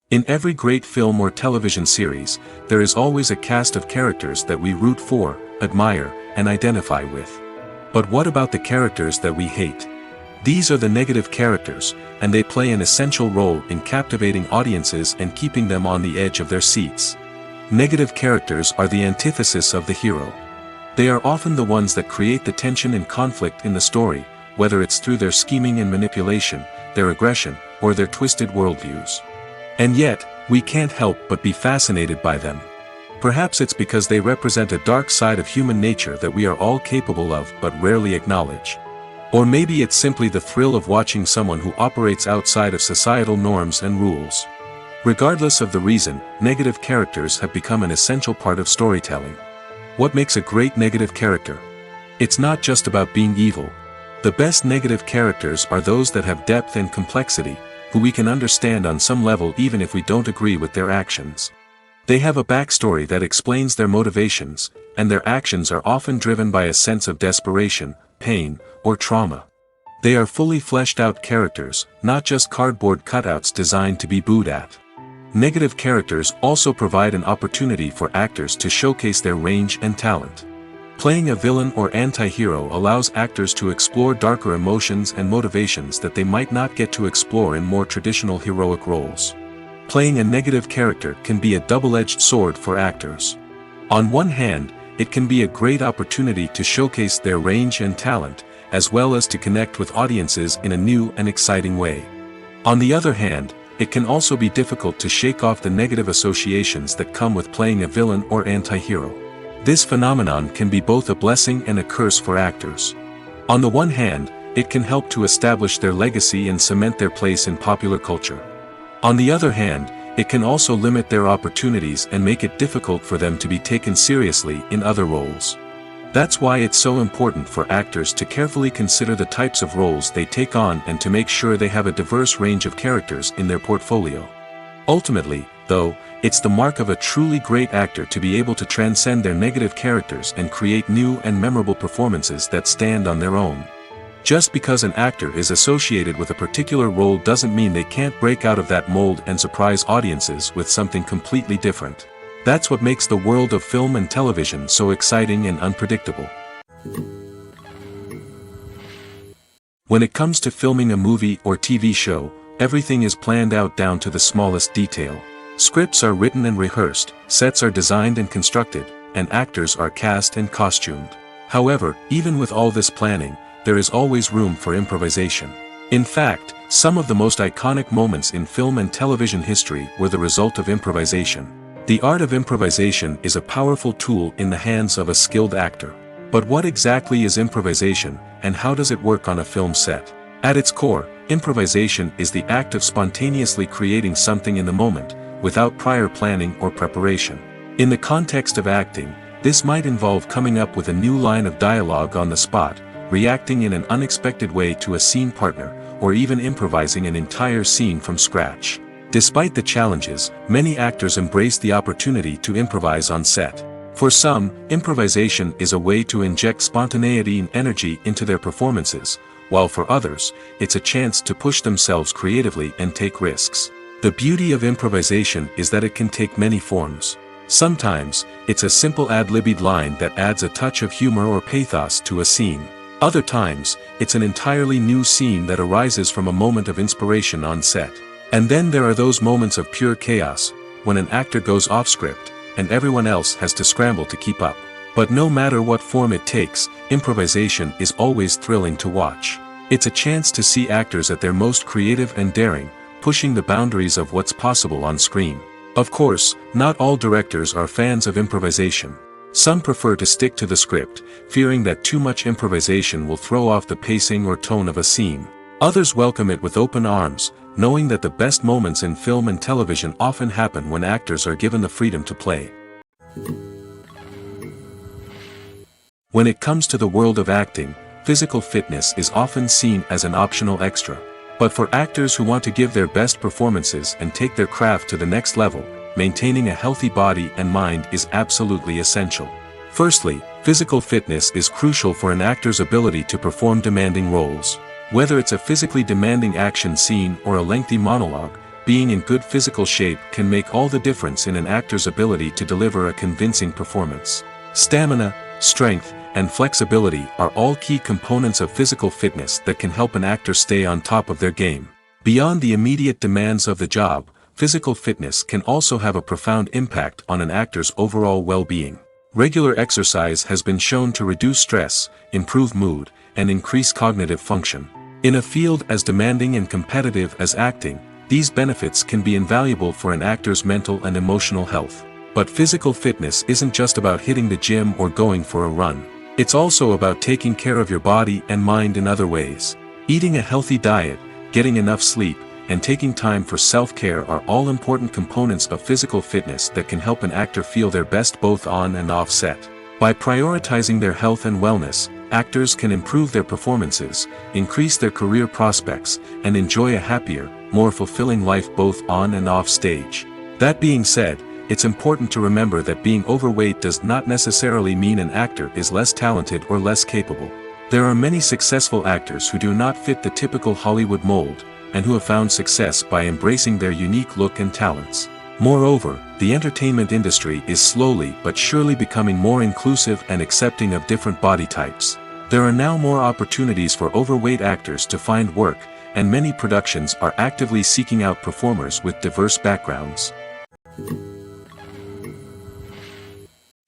In every great film or television series, there is always a cast of characters that we root for, admire, and identify with. But what about the characters that we hate? These are the negative characters, and they play an essential role in captivating audiences and keeping them on the edge of their seats. Negative characters are the antithesis of the hero. They are often the ones that create the tension and conflict in the story, whether it's through their scheming and manipulation, their aggression, or their twisted worldviews. And yet, we can't help but be fascinated by them. Perhaps it's because they represent a dark side of human nature that we are all capable of but rarely acknowledge. Or maybe it's simply the thrill of watching someone who operates outside of societal norms and rules. Regardless of the reason, negative characters have become an essential part of storytelling. What makes a great negative character? It's not just about being evil. The best negative characters are those that have depth and complexity, who we can understand on some level even if we don't agree with their actions. They have a backstory that explains their motivations, and their actions are often driven by a sense of desperation, pain, or trauma. They are fully fleshed out characters, not just cardboard cutouts designed to be booed at. Negative characters also provide an opportunity for actors to showcase their range and talent. Playing a villain or anti-hero allows actors to explore darker emotions and motivations that they might not get to explore in more traditional heroic roles. Playing a negative character can be a double-edged sword for actors. On one hand, it can be a great opportunity to showcase their range and talent, as well as to connect with audiences in a new and exciting way. On the other hand, it can also be difficult to shake off the negative associations that come with playing a villain or anti-hero. This phenomenon can be both a blessing and a curse for actors. On the one hand, it can help to establish their legacy and cement their place in popular culture. On the other hand, it can also limit their opportunities and make it difficult for them to be taken seriously in other roles. That's why it's so important for actors to carefully consider the types of roles they take on and to make sure they have a diverse range of characters in their portfolio. Ultimately, though, it's the mark of a truly great actor to be able to transcend their negative characters and create new and memorable performances that stand on their own. Just because an actor is associated with a particular role doesn't mean they can't break out of that mold and surprise audiences with something completely different. That's what makes the world of film and television so exciting and unpredictable. When it comes to filming a movie or TV show, everything is planned out down to the smallest detail. Scripts are written and rehearsed, sets are designed and constructed, and actors are cast and costumed. However, even with all this planning, there is always room for improvisation. In fact, some of the most iconic moments in film and television history were the result of improvisation. The art of improvisation is a powerful tool in the hands of a skilled actor. But what exactly is improvisation, and how does it work on a film set? At its core, improvisation is the act of spontaneously creating something in the moment, without prior planning or preparation. In the context of acting, this might involve coming up with a new line of dialogue on the spot, reacting in an unexpected way to a scene partner, or even improvising an entire scene from scratch. Despite the challenges, many actors embrace the opportunity to improvise on set. For some, improvisation is a way to inject spontaneity and energy into their performances, while for others, it's a chance to push themselves creatively and take risks. The beauty of improvisation is that it can take many forms. Sometimes, it's a simple ad-libbed line that adds a touch of humor or pathos to a scene. Other times, it's an entirely new scene that arises from a moment of inspiration on set. And then there are those moments of pure chaos, when an actor goes off script, and everyone else has to scramble to keep up. But no matter what form it takes, improvisation is always thrilling to watch. It's a chance to see actors at their most creative and daring, pushing the boundaries of what's possible on screen. Of course, not all directors are fans of improvisation. Some prefer to stick to the script, fearing that too much improvisation will throw off the pacing or tone of a scene. Others welcome it with open arms, knowing that the best moments in film and television often happen when actors are given the freedom to play. When it comes to the world of acting, physical fitness is often seen as an optional extra. But for actors who want to give their best performances and take their craft to the next level, maintaining a healthy body and mind is absolutely essential. Firstly, physical fitness is crucial for an actor's ability to perform demanding roles. Whether it's a physically demanding action scene or a lengthy monologue, being in good physical shape can make all the difference in an actor's ability to deliver a convincing performance. Stamina, strength, and flexibility are all key components of physical fitness that can help an actor stay on top of their game. Beyond the immediate demands of the job, physical fitness can also have a profound impact on an actor's overall well-being. Regular exercise has been shown to reduce stress, improve mood, and increase cognitive function. In a field as demanding and competitive as acting, these benefits can be invaluable for an actor's mental and emotional health. But physical fitness isn't just about hitting the gym or going for a run. It's also about taking care of your body and mind in other ways. Eating a healthy diet, getting enough sleep, and taking time for self-care are all important components of physical fitness that can help an actor feel their best both on and off set. By prioritizing their health and wellness, actors can improve their performances, increase their career prospects, and enjoy a happier, more fulfilling life both on and off stage. That being said, it's important to remember that being overweight does not necessarily mean an actor is less talented or less capable. There are many successful actors who do not fit the typical Hollywood mold, and who have found success by embracing their unique look and talents. Moreover, the entertainment industry is slowly but surely becoming more inclusive and accepting of different body types. There are now more opportunities for overweight actors to find work, and many productions are actively seeking out performers with diverse backgrounds.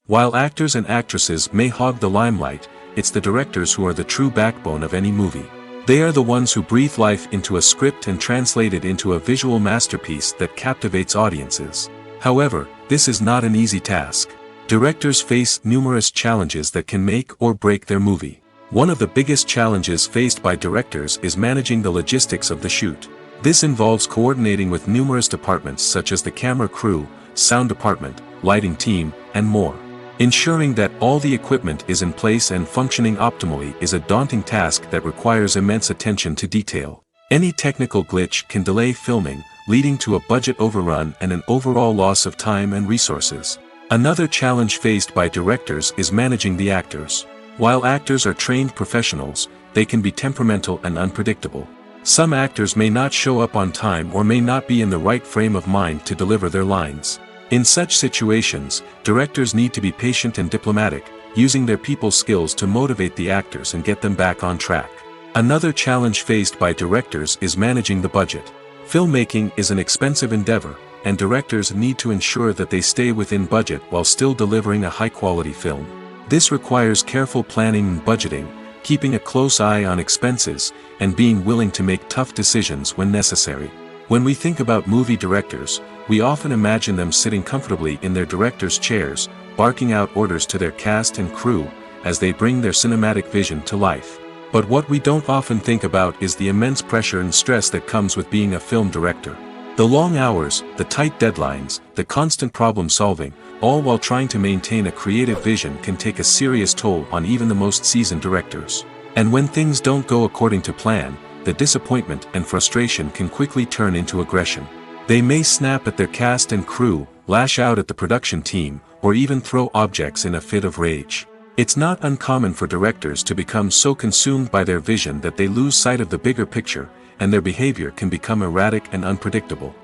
While actors and actresses may hog the limelight, it's the directors who are the true backbone of any movie. They are the ones who breathe life into a script and translate it into a visual masterpiece that captivates audiences. However, this is not an easy task. Directors face numerous challenges that can make or break their movie. One of the biggest challenges faced by directors is managing the logistics of the shoot. This involves coordinating with numerous departments such as the camera crew, sound department, lighting team, and more. Ensuring that all the equipment is in place and functioning optimally is a daunting task that requires immense attention to detail. Any technical glitch can delay filming, leading to a budget overrun and an overall loss of time and resources. Another challenge faced by directors is managing the actors. While actors are trained professionals, they can be temperamental and unpredictable. Some actors may not show up on time or may not be in the right frame of mind to deliver their lines. In such situations, directors need to be patient and diplomatic, using their people skills to motivate the actors and get them back on track. Another challenge faced by directors is managing the budget. Filmmaking is an expensive endeavor, and directors need to ensure that they stay within budget while still delivering a high-quality film. This requires careful planning and budgeting, keeping a close eye on expenses, and being willing to make tough decisions when necessary. When we think about movie directors, we often imagine them sitting comfortably in their director's chairs, barking out orders to their cast and crew, as they bring their cinematic vision to life. But what we don't often think about is the immense pressure and stress that comes with being a film director. The long hours, the tight deadlines, the constant problem solving, all while trying to maintain a creative vision can take a serious toll on even the most seasoned directors. And when things don't go according to plan, the disappointment and frustration can quickly turn into aggression. They may snap at their cast and crew, lash out at the production team, or even throw objects in a fit of rage. It's not uncommon for directors to become so consumed by their vision that they lose sight of the bigger picture, and their behavior can become erratic and unpredictable.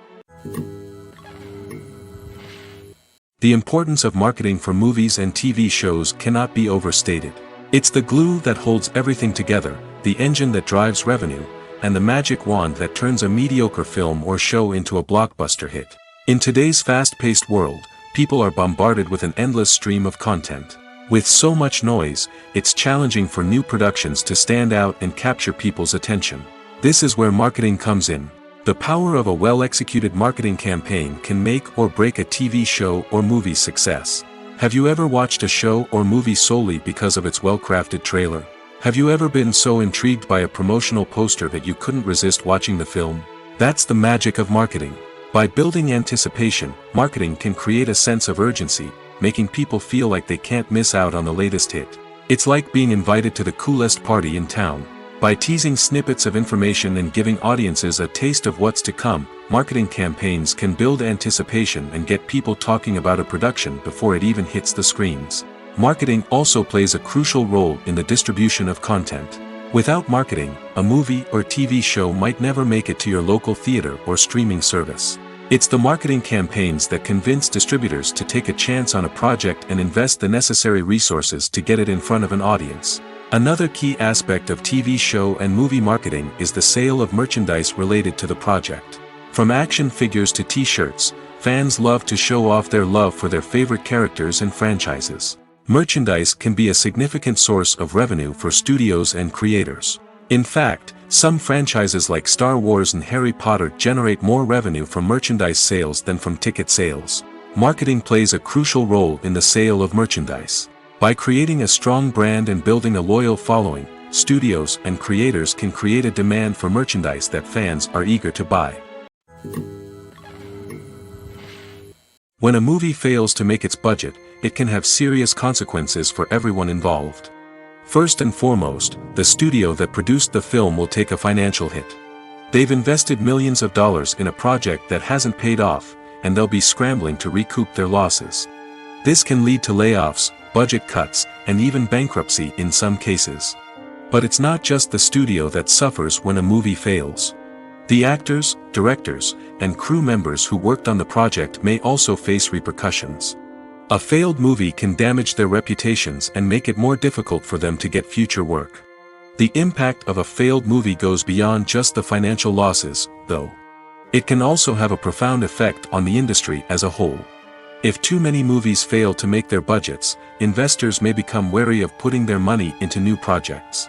The importance of marketing for movies and TV shows cannot be overstated. It's the glue that holds everything together, the engine that drives revenue, and the magic wand that turns a mediocre film or show into a blockbuster hit. In today's fast-paced world, people are bombarded with an endless stream of content. With so much noise, it's challenging for new productions to stand out and capture people's attention. This is where marketing comes in. The power of a well-executed marketing campaign can make or break a TV show or movie's success. Have you ever watched a show or movie solely because of its well-crafted trailer? Have you ever been so intrigued by a promotional poster that you couldn't resist watching the film? That's the magic of marketing. By building anticipation, marketing can create a sense of urgency, making people feel like they can't miss out on the latest hit. It's like being invited to the coolest party in town. By teasing snippets of information and giving audiences a taste of what's to come, marketing campaigns can build anticipation and get people talking about a production before it even hits the screens. Marketing also plays a crucial role in the distribution of content. Without marketing, a movie or TV show might never make it to your local theater or streaming service. It's the marketing campaigns that convince distributors to take a chance on a project and invest the necessary resources to get it in front of an audience. Another key aspect of TV show and movie marketing is the sale of merchandise related to the project. From action figures to t-shirts, fans love to show off their love for their favorite characters and franchises. Merchandise can be a significant source of revenue for studios and creators. In fact, some franchises like Star Wars and Harry Potter generate more revenue from merchandise sales than from ticket sales. Marketing plays a crucial role in the sale of merchandise. By creating a strong brand and building a loyal following, studios and creators can create a demand for merchandise that fans are eager to buy. When a movie fails to make its budget, it can have serious consequences for everyone involved. First and foremost, the studio that produced the film will take a financial hit. They've invested millions of dollars in a project that hasn't paid off, and they'll be scrambling to recoup their losses. This can lead to layoffs, budget cuts, and even bankruptcy in some cases. But it's not just the studio that suffers when a movie fails. The actors, directors, and crew members who worked on the project may also face repercussions. A failed movie can damage their reputations and make it more difficult for them to get future work. The impact of a failed movie goes beyond just the financial losses, though. It can also have a profound effect on the industry as a whole. If too many movies fail to make their budgets, investors may become wary of putting their money into new projects.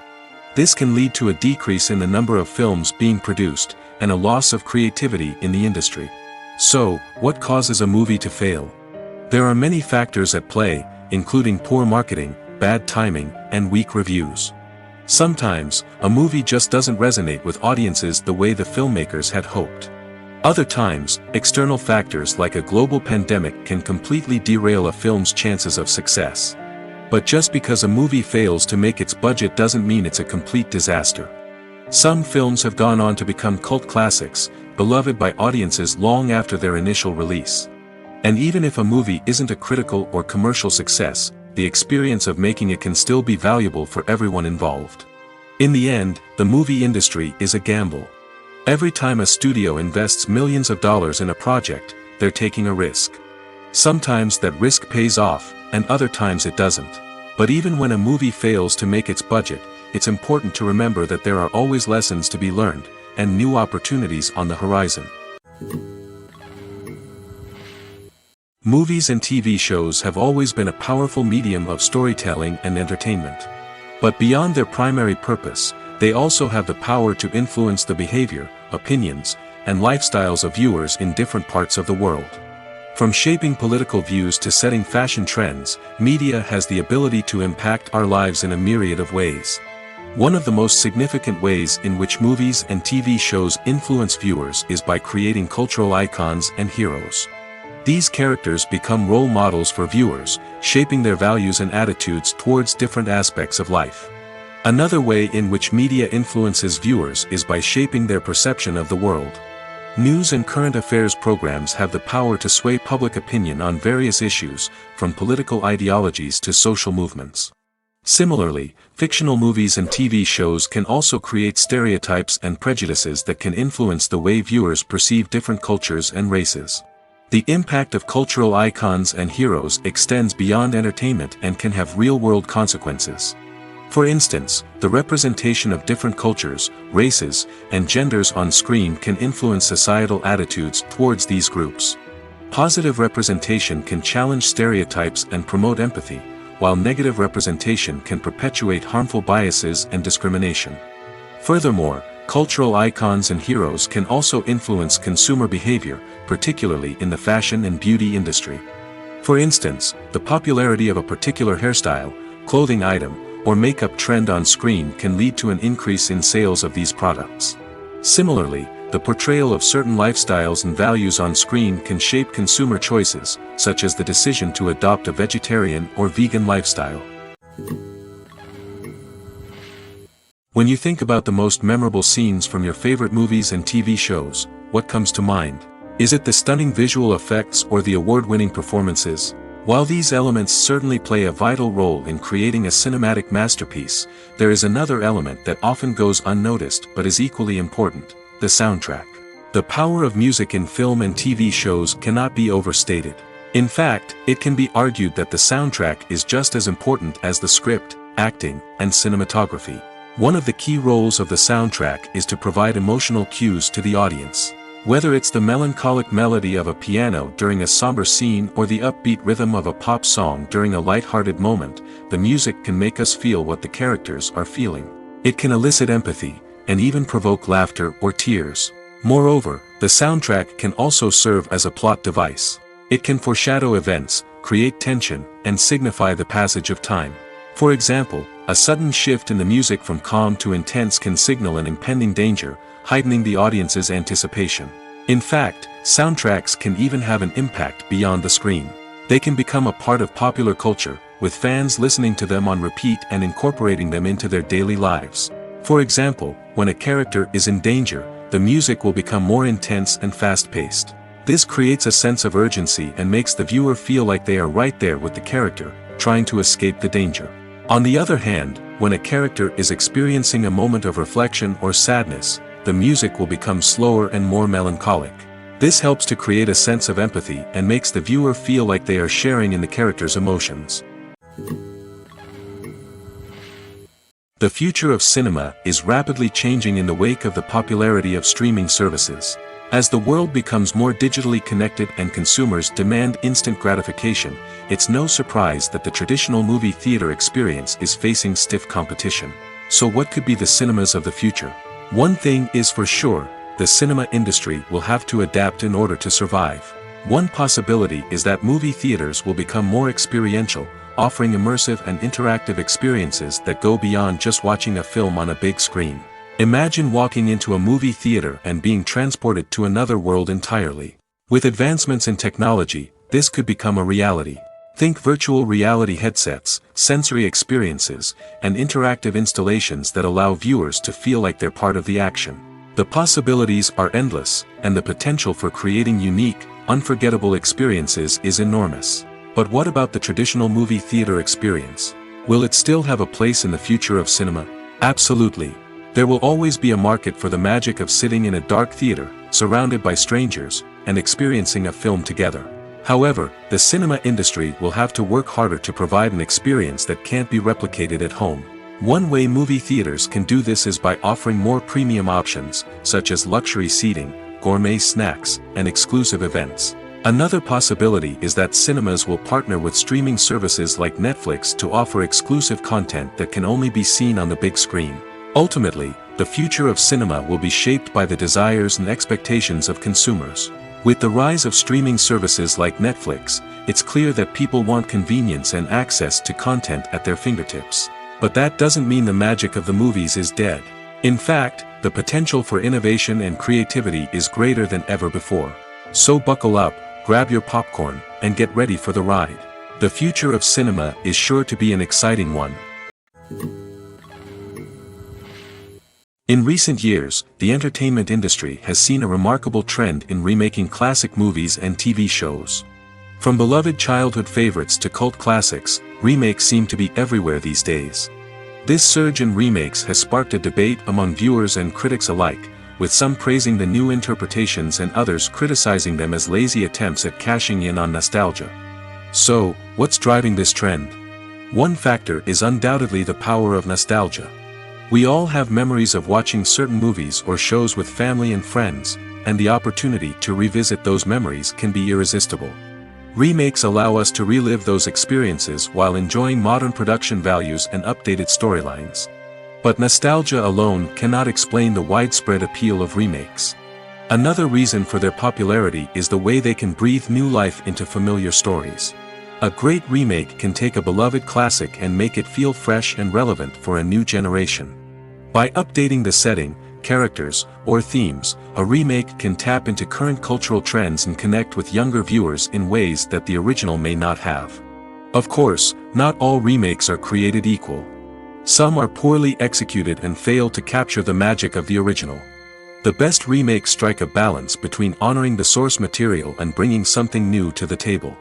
This can lead to a decrease in the number of films being produced, and a loss of creativity in the industry. So, what causes a movie to fail? There are many factors at play, including poor marketing, bad timing, and weak reviews. Sometimes, a movie just doesn't resonate with audiences the way the filmmakers had hoped. Other times, external factors like a global pandemic can completely derail a film's chances of success. But just because a movie fails to make its budget doesn't mean it's a complete disaster. Some films have gone on to become cult classics, beloved by audiences long after their initial release. And even if a movie isn't a critical or commercial success, the experience of making it can still be valuable for everyone involved. In the end, the movie industry is a gamble. Every time a studio invests millions of dollars in a project, they're taking a risk. Sometimes that risk pays off, and other times it doesn't. But even when a movie fails to make its budget, it's important to remember that there are always lessons to be learned, and new opportunities on the horizon. Movies and TV shows have always been a powerful medium of storytelling and entertainment. But beyond their primary purpose, they also have the power to influence the behavior, opinions, and lifestyles of viewers in different parts of the world. From shaping political views to setting fashion trends, media has the ability to impact our lives in a myriad of ways. One of the most significant ways in which movies and TV shows influence viewers is by creating cultural icons and heroes. These characters become role models for viewers, shaping their values and attitudes towards different aspects of life. Another way in which media influences viewers is by shaping their perception of the world. News and current affairs programs have the power to sway public opinion on various issues, from political ideologies to social movements. Similarly, fictional movies and TV shows can also create stereotypes and prejudices that can influence the way viewers perceive different cultures and races. The impact of cultural icons and heroes extends beyond entertainment and can have real-world consequences. For instance, the representation of different cultures, races, and genders on screen can influence societal attitudes towards these groups. Positive representation can challenge stereotypes and promote empathy, while negative representation can perpetuate harmful biases and discrimination. Furthermore, cultural icons and heroes can also influence consumer behavior, particularly in the fashion and beauty industry. For instance, the popularity of a particular hairstyle, clothing item, or makeup trend on screen can lead to an increase in sales of these products. Similarly, the portrayal of certain lifestyles and values on screen can shape consumer choices, such as the decision to adopt a vegetarian or vegan lifestyle. When you think about the most memorable scenes from your favorite movies and TV shows, what comes to mind? Is it the stunning visual effects or the award-winning performances? While these elements certainly play a vital role in creating a cinematic masterpiece, there is another element that often goes unnoticed but is equally important: the soundtrack. The power of music in film and TV shows cannot be overstated. In fact, it can be argued that the soundtrack is just as important as the script, acting, and cinematography. One of the key roles of the soundtrack is to provide emotional cues to the audience. Whether it's the melancholic melody of a piano during a somber scene or the upbeat rhythm of a pop song during a light-hearted moment, the music can make us feel what the characters are feeling. It can elicit empathy, and even provoke laughter or tears. Moreover, the soundtrack can also serve as a plot device. It can foreshadow events, create tension, and signify the passage of time. For example, a sudden shift in the music from calm to intense can signal an impending danger, heightening the audience's anticipation. In fact, soundtracks can even have an impact beyond the screen. They can become a part of popular culture, with fans listening to them on repeat and incorporating them into their daily lives. For example, when a character is in danger, the music will become more intense and fast-paced. This creates a sense of urgency and makes the viewer feel like they are right there with the character, trying to escape the danger. On the other hand, when a character is experiencing a moment of reflection or sadness, the music will become slower and more melancholic. This helps to create a sense of empathy and makes the viewer feel like they are sharing in the character's emotions. The future of cinema is rapidly changing in the wake of the popularity of streaming services. As the world becomes more digitally connected and consumers demand instant gratification, it's no surprise that the traditional movie theater experience is facing stiff competition. So what could be the cinemas of the future? One thing is for sure, the cinema industry will have to adapt in order to survive. One possibility is that movie theaters will become more experiential, offering immersive and interactive experiences that go beyond just watching a film on a big screen. Imagine walking into a movie theater and being transported to another world entirely. With advancements in technology, this could become a reality. Think virtual reality headsets, sensory experiences, and interactive installations that allow viewers to feel like they're part of the action. The possibilities are endless, and the potential for creating unique, unforgettable experiences is enormous. But what about the traditional movie theater experience? Will it still have a place in the future of cinema? Absolutely. There will always be a market for the magic of sitting in a dark theater, surrounded by strangers, and experiencing a film together. However, the cinema industry will have to work harder to provide an experience that can't be replicated at home. One way movie theaters can do this is by offering more premium options, such as luxury seating, gourmet snacks, and exclusive events. Another possibility is that cinemas will partner with streaming services like Netflix to offer exclusive content that can only be seen on the big screen. Ultimately, the future of cinema will be shaped by the desires and expectations of consumers. With the rise of streaming services like Netflix, it's clear that people want convenience and access to content at their fingertips. But that doesn't mean the magic of the movies is dead. In fact, the potential for innovation and creativity is greater than ever before. So buckle up, grab your popcorn, and get ready for the ride. The future of cinema is sure to be an exciting one. In recent years, the entertainment industry has seen a remarkable trend in remaking classic movies and TV shows. From beloved childhood favorites to cult classics, remakes seem to be everywhere these days. This surge in remakes has sparked a debate among viewers and critics alike, with some praising the new interpretations and others criticizing them as lazy attempts at cashing in on nostalgia. So, what's driving this trend? One factor is undoubtedly the power of nostalgia. We all have memories of watching certain movies or shows with family and friends, and the opportunity to revisit those memories can be irresistible. Remakes allow us to relive those experiences while enjoying modern production values and updated storylines. But nostalgia alone cannot explain the widespread appeal of remakes. Another reason for their popularity is the way they can breathe new life into familiar stories. A great remake can take a beloved classic and make it feel fresh and relevant for a new generation. By updating the setting, characters, or themes, a remake can tap into current cultural trends and connect with younger viewers in ways that the original may not have. Of course, not all remakes are created equal. Some are poorly executed and fail to capture the magic of the original. The best remakes strike a balance between honoring the source material and bringing something new to the table.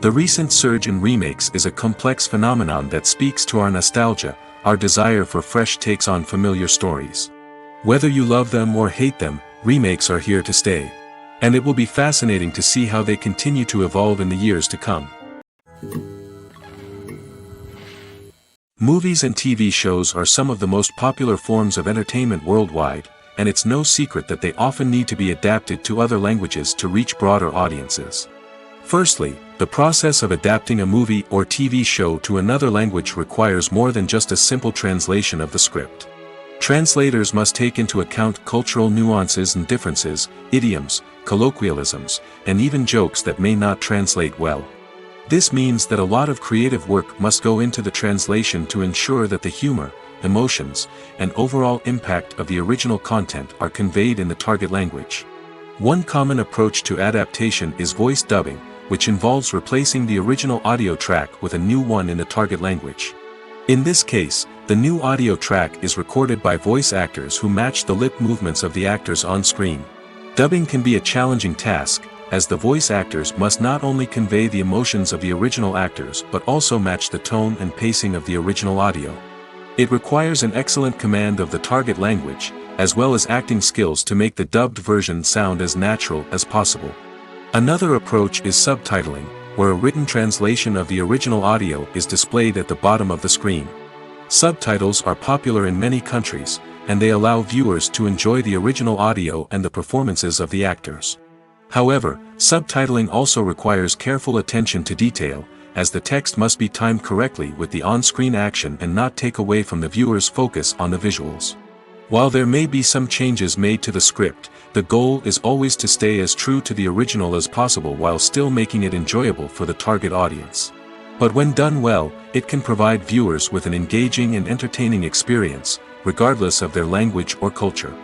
The recent surge in remakes is a complex phenomenon that speaks to our nostalgia, our desire for fresh takes on familiar stories. Whether you love them or hate them, remakes are here to stay. And it will be fascinating to see how they continue to evolve in the years to come. Movies and TV shows are some of the most popular forms of entertainment worldwide, and it's no secret that they often need to be adapted to other languages to reach broader audiences. Firstly, the process of adapting a movie or TV show to another language requires more than just a simple translation of the script. Translators must take into account cultural nuances and differences, idioms, colloquialisms, and even jokes that may not translate well. This means that a lot of creative work must go into the translation to ensure that the humor, emotions, and overall impact of the original content are conveyed in the target language. One common approach to adaptation is voice dubbing, which involves replacing the original audio track with a new one in the target language. In this case, the new audio track is recorded by voice actors who match the lip movements of the actors on screen. Dubbing can be a challenging task, as the voice actors must not only convey the emotions of the original actors but also match the tone and pacing of the original audio. It requires an excellent command of the target language, as well as acting skills to make the dubbed version sound as natural as possible. Another approach is subtitling, where a written translation of the original audio is displayed at the bottom of the screen. Subtitles are popular in many countries, and they allow viewers to enjoy the original audio and the performances of the actors. However, subtitling also requires careful attention to detail, as the text must be timed correctly with the on-screen action and not take away from the viewer's focus on the visuals. While there may be some changes made to the script, the goal is always to stay as true to the original as possible while still making it enjoyable for the target audience. But when done well, it can provide viewers with an engaging and entertaining experience, regardless of their language or culture.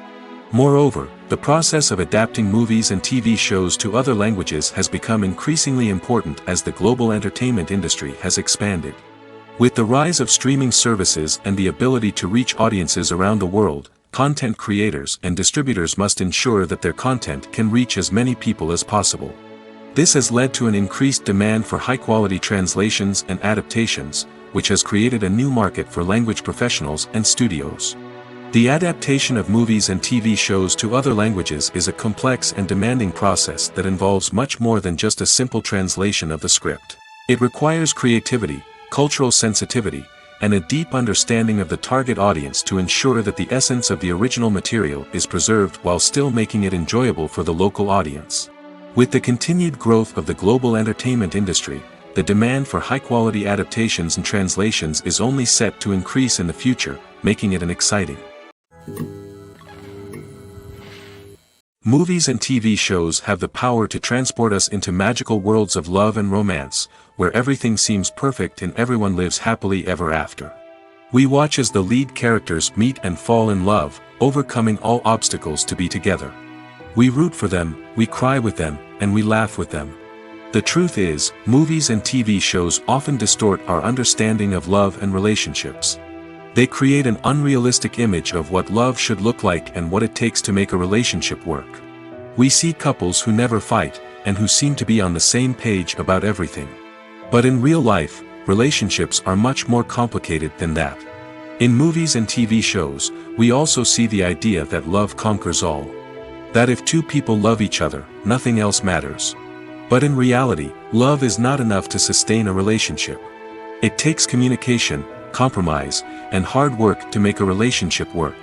Moreover, the process of adapting movies and TV shows to other languages has become increasingly important as the global entertainment industry has expanded. With the rise of streaming services and the ability to reach audiences around the world, content creators and distributors must ensure that their content can reach as many people as possible. This has led to an increased demand for high-quality translations and adaptations, which has created a new market for language professionals and studios. The adaptation of movies and TV shows to other languages is a complex and demanding process that involves much more than just a simple translation of the script. It requires creativity, cultural sensitivity, and a deep understanding of the target audience to ensure that the essence of the original material is preserved while still making it enjoyable for the local audience. With the continued growth of the global entertainment industry, the demand for high-quality adaptations and translations is only set to increase in the future, making it an exciting. Movies and TV shows have the power to transport us into magical worlds of love and romance, where everything seems perfect and everyone lives happily ever after. We watch as the lead characters meet and fall in love, overcoming all obstacles to be together. We root for them, we cry with them, and we laugh with them. The truth is, movies and TV shows often distort our understanding of love and relationships. They create an unrealistic image of what love should look like and what it takes to make a relationship work. We see couples who never fight, and who seem to be on the same page about everything. But in real life, relationships are much more complicated than that. In movies and TV shows, we also see the idea that love conquers all. That if two people love each other, nothing else matters. But in reality, love is not enough to sustain a relationship. It takes communication, compromise, and hard work to make a relationship work.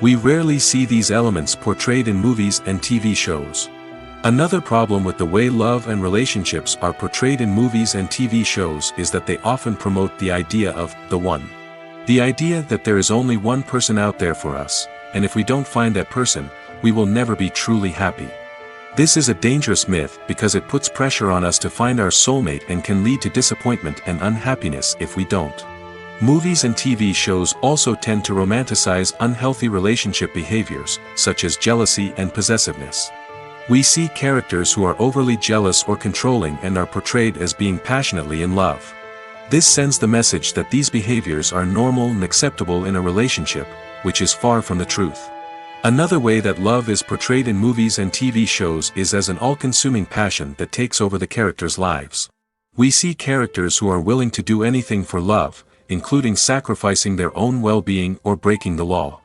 We rarely see these elements portrayed in movies and TV shows. Another problem with the way love and relationships are portrayed in movies and TV shows is that they often promote the idea of the one. The idea that there is only one person out there for us, and if we don't find that person, we will never be truly happy. This is a dangerous myth because it puts pressure on us to find our soulmate and can lead to disappointment and unhappiness if we don't. Movies and TV shows also tend to romanticize unhealthy relationship behaviors, such as jealousy and possessiveness. We see characters who are overly jealous or controlling and are portrayed as being passionately in love. This sends the message that these behaviors are normal and acceptable in a relationship, which is far from the truth. Another way that love is portrayed in movies and TV shows is as an all-consuming passion that takes over the characters' lives. We see characters who are willing to do anything for love, including sacrificing their own well-being or breaking the law.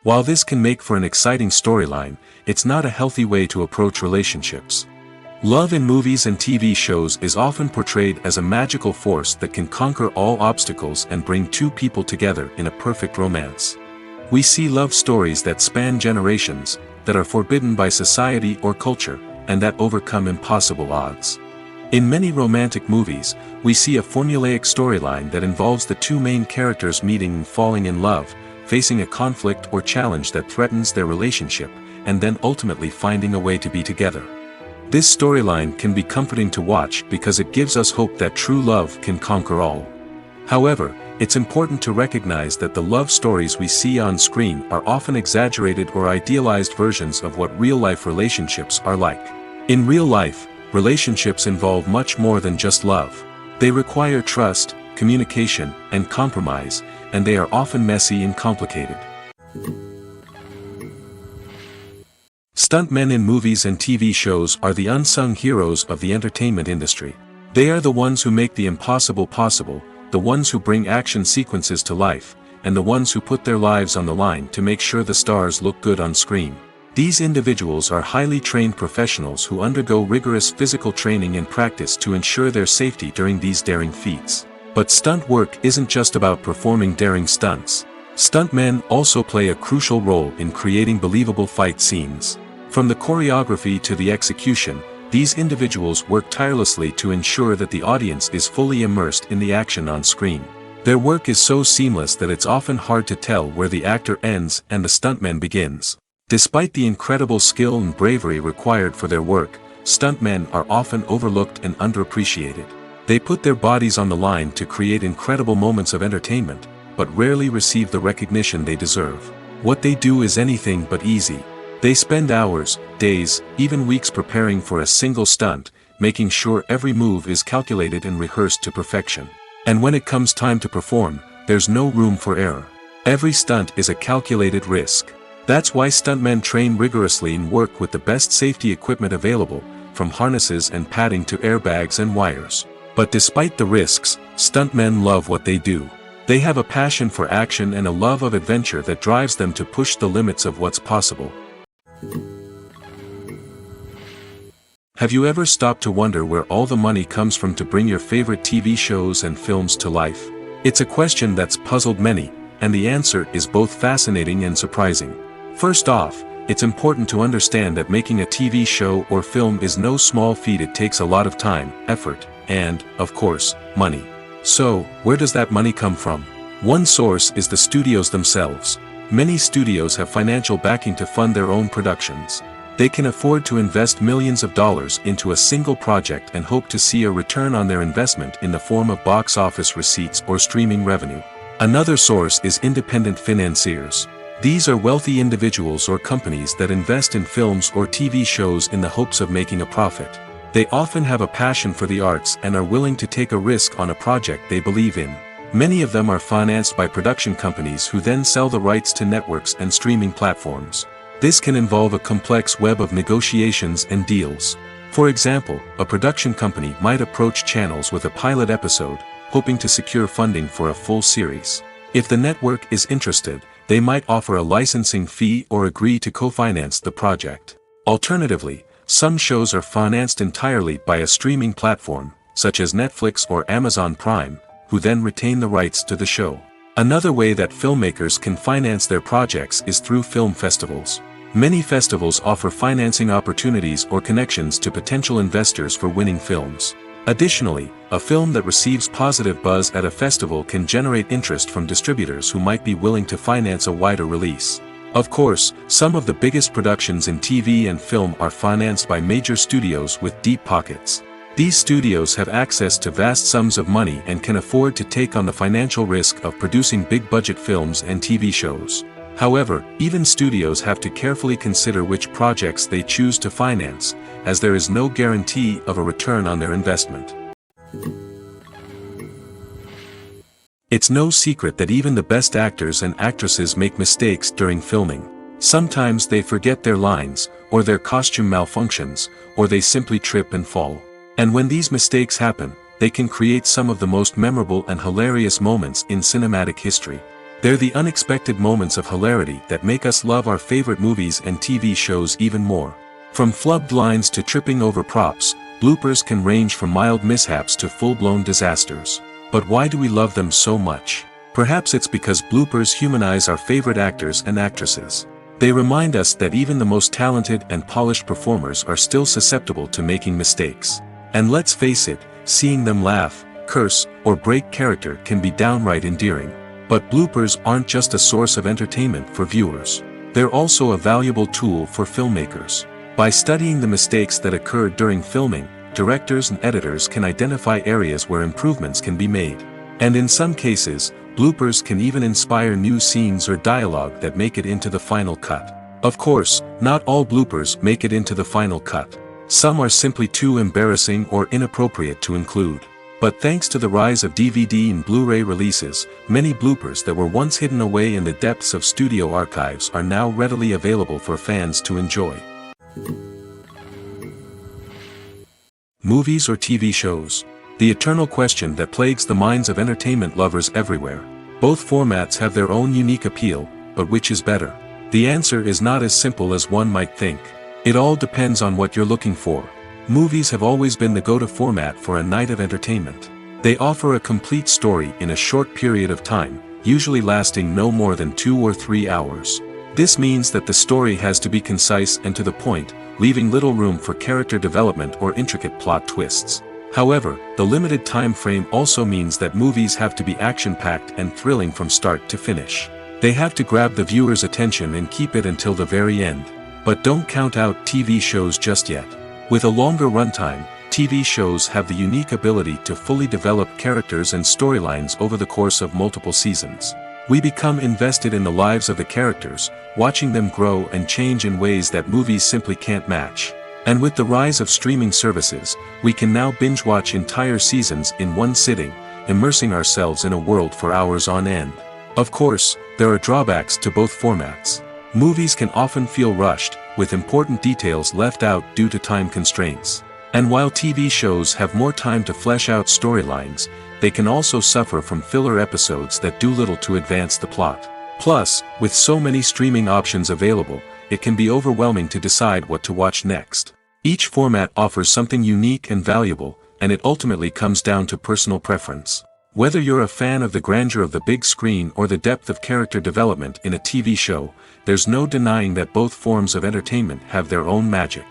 While this can make for an exciting storyline, it's not a healthy way to approach relationships. Love in movies and TV shows is often portrayed as a magical force that can conquer all obstacles and bring two people together in a perfect romance. We see love stories that span generations, that are forbidden by society or culture, and that overcome impossible odds. In many romantic movies, we see a formulaic storyline that involves the two main characters meeting and falling in love, facing a conflict or challenge that threatens their relationship, and then ultimately finding a way to be together. This storyline can be comforting to watch because it gives us hope that true love can conquer all. However, it's important to recognize that the love stories we see on screen are often exaggerated or idealized versions of what real-life relationships are like. In real life, relationships involve much more than just love. They require trust, communication, and compromise, and they are often messy and complicated. Stuntmen in movies and TV shows are the unsung heroes of the entertainment industry. They are the ones who make the impossible possible, the ones who bring action sequences to life, and the ones who put their lives on the line to make sure the stars look good on screen. These individuals are highly trained professionals who undergo rigorous physical training and practice to ensure their safety during these daring feats. But stunt work isn't just about performing daring stunts. Stuntmen also play a crucial role in creating believable fight scenes. From the choreography to the execution, these individuals work tirelessly to ensure that the audience is fully immersed in the action on screen. Their work is so seamless that it's often hard to tell where the actor ends and the stuntman begins. Despite the incredible skill and bravery required for their work, stuntmen are often overlooked and underappreciated. They put their bodies on the line to create incredible moments of entertainment, but rarely receive the recognition they deserve. What they do is anything but easy. They spend hours, days, even weeks preparing for a single stunt, making sure every move is calculated and rehearsed to perfection. And when it comes time to perform, there's no room for error. Every stunt is a calculated risk. That's why stuntmen train rigorously and work with the best safety equipment available, from harnesses and padding to airbags and wires. But despite the risks, stuntmen love what they do. They have a passion for action and a love of adventure that drives them to push the limits of what's possible. Have you ever stopped to wonder where all the money comes from to bring your favorite TV shows and films to life? It's a question that's puzzled many, and the answer is both fascinating and surprising. First off, it's important to understand that making a TV show or film is no small feat. It takes a lot of time, effort, and, of course, money. So, where does that money come from? One source is the studios themselves. Many studios have financial backing to fund their own productions. They can afford to invest millions of dollars into a single project and hope to see a return on their investment in the form of box office receipts or streaming revenue. Another source is independent financiers. These are wealthy individuals or companies that invest in films or TV shows in the hopes of making a profit. They often have a passion for the arts and are willing to take a risk on a project they believe in. Many of them are financed by production companies who then sell the rights to networks and streaming platforms. This can involve a complex web of negotiations and deals. For example, a production company might approach channels with a pilot episode, hoping to secure funding for a full series. If the network is interested, they might offer a licensing fee or agree to co-finance the project. Alternatively, some shows are financed entirely by a streaming platform, such as Netflix or Amazon Prime, who then retain the rights to the show. Another way that filmmakers can finance their projects is through film festivals. Many festivals offer financing opportunities or connections to potential investors for winning films. Additionally, a film that receives positive buzz at a festival can generate interest from distributors who might be willing to finance a wider release. Of course, some of the biggest productions in TV and film are financed by major studios with deep pockets. These studios have access to vast sums of money and can afford to take on the financial risk of producing big-budget films and TV shows. However, even studios have to carefully consider which projects they choose to finance, as there is no guarantee of a return on their investment. It's no secret that even the best actors and actresses make mistakes during filming. Sometimes they forget their lines, or their costume malfunctions, or they simply trip and fall. And when these mistakes happen, they can create some of the most memorable and hilarious moments in cinematic history. They're the unexpected moments of hilarity that make us love our favorite movies and TV shows even more. From flubbed lines to tripping over props, bloopers can range from mild mishaps to full-blown disasters. But why do we love them so much? Perhaps it's because bloopers humanize our favorite actors and actresses. They remind us that even the most talented and polished performers are still susceptible to making mistakes. And let's face it, seeing them laugh, curse, or break character can be downright endearing. But bloopers aren't just a source of entertainment for viewers. They're also a valuable tool for filmmakers. By studying the mistakes that occurred during filming, directors and editors can identify areas where improvements can be made. And in some cases, bloopers can even inspire new scenes or dialogue that make it into the final cut. Of course, not all bloopers make it into the final cut. Some are simply too embarrassing or inappropriate to include. But thanks to the rise of DVD and Blu-ray releases, many bloopers that were once hidden away in the depths of studio archives are now readily available for fans to enjoy. Movies or TV shows? The eternal question that plagues the minds of entertainment lovers everywhere. Both formats have their own unique appeal, but which is better? The answer is not as simple as one might think. It all depends on what you're looking for. Movies have always been the go-to format for a night of entertainment. They offer a complete story in a short period of time, usually lasting no more than 2 or 3 hours. This means that the story has to be concise and to the point, leaving little room for character development or intricate plot twists. However, the limited time frame also means that movies have to be action-packed and thrilling from start to finish. They have to grab the viewer's attention and keep it until the very end. But don't count out TV shows just yet. With a longer runtime, TV shows have the unique ability to fully develop characters and storylines over the course of multiple seasons. We become invested in the lives of the characters, watching them grow and change in ways that movies simply can't match. And with the rise of streaming services, we can now binge-watch entire seasons in one sitting, immersing ourselves in a world for hours on end. Of course, there are drawbacks to both formats. Movies can often feel rushed, with important details left out due to time constraints. And while TV shows have more time to flesh out storylines, they can also suffer from filler episodes that do little to advance the plot. Plus, with so many streaming options available, it can be overwhelming to decide what to watch next. Each format offers something unique and valuable, and it ultimately comes down to personal preference. Whether you're a fan of the grandeur of the big screen or the depth of character development in a TV show, there's no denying that both forms of entertainment have their own magic.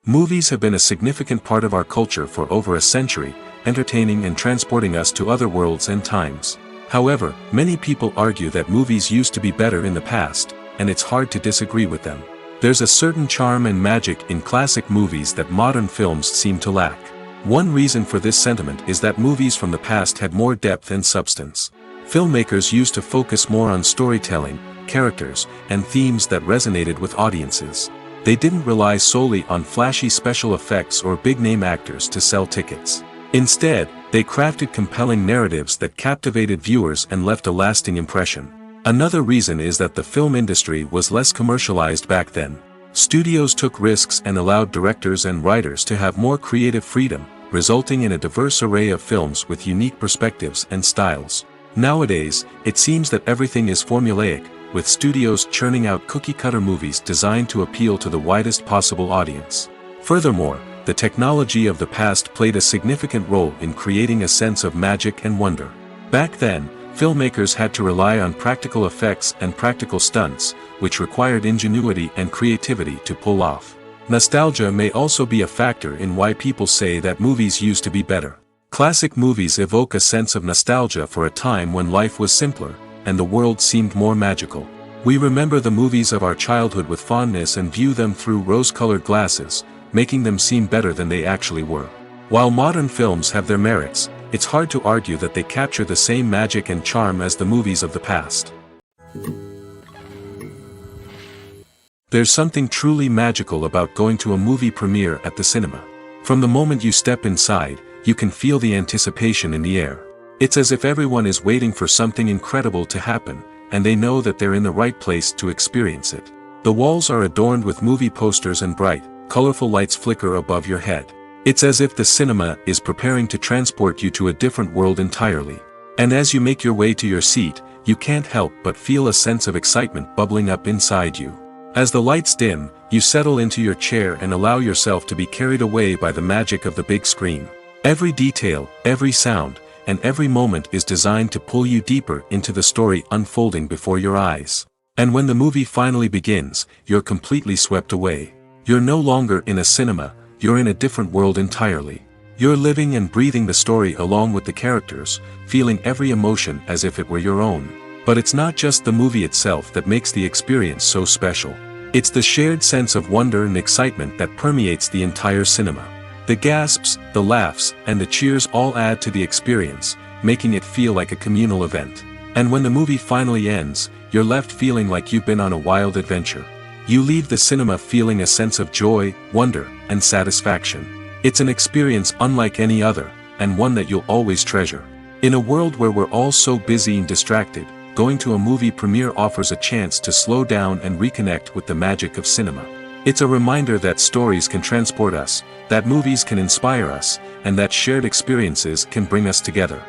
Movies have been a significant part of our culture for over a century, entertaining and transporting us to other worlds and times. However, many people argue that movies used to be better in the past, and it's hard to disagree with them. There's a certain charm and magic in classic movies that modern films seem to lack. One reason for this sentiment is that movies from the past had more depth and substance. Filmmakers used to focus more on storytelling, characters, and themes that resonated with audiences. They didn't rely solely on flashy special effects or big-name actors to sell tickets. Instead, they crafted compelling narratives that captivated viewers and left a lasting impression. Another reason is that the film industry was less commercialized back then. Studios took risks and allowed directors and writers to have more creative freedom, resulting in a diverse array of films with unique perspectives and styles. Nowadays, it seems that everything is formulaic, with studios churning out cookie-cutter movies designed to appeal to the widest possible audience. Furthermore, the technology of the past played a significant role in creating a sense of magic and wonder. Back then, filmmakers had to rely on practical effects and practical stunts, which required ingenuity and creativity to pull off. Nostalgia may also be a factor in why people say that movies used to be better. Classic movies evoke a sense of nostalgia for a time when life was simpler, and the world seemed more magical. We remember the movies of our childhood with fondness and view them through rose-colored glasses, making them seem better than they actually were. While modern films have their merits, it's hard to argue that they capture the same magic and charm as the movies of the past. There's something truly magical about going to a movie premiere at the cinema. From the moment you step inside, you can feel the anticipation in the air. It's as if everyone is waiting for something incredible to happen, and they know that they're in the right place to experience it. The walls are adorned with movie posters and bright, colorful lights flicker above your head. It's as if the cinema is preparing to transport you to a different world entirely. And as you make your way to your seat, you can't help but feel a sense of excitement bubbling up inside you. As the lights dim, you settle into your chair and allow yourself to be carried away by the magic of the big screen. Every detail, every sound, and every moment is designed to pull you deeper into the story unfolding before your eyes. And when the movie finally begins, you're completely swept away. You're no longer in a cinema, you're in a different world entirely. You're living and breathing the story along with the characters, feeling every emotion as if it were your own. But it's not just the movie itself that makes the experience so special. It's the shared sense of wonder and excitement that permeates the entire cinema. The gasps, the laughs, and the cheers all add to the experience, making it feel like a communal event. And when the movie finally ends, you're left feeling like you've been on a wild adventure. You leave the cinema feeling a sense of joy, wonder, and satisfaction. It's an experience unlike any other, and one that you'll always treasure. In a world where we're all so busy and distracted, going to a movie premiere offers a chance to slow down and reconnect with the magic of cinema. It's a reminder that stories can transport us, that movies can inspire us, and that shared experiences can bring us together.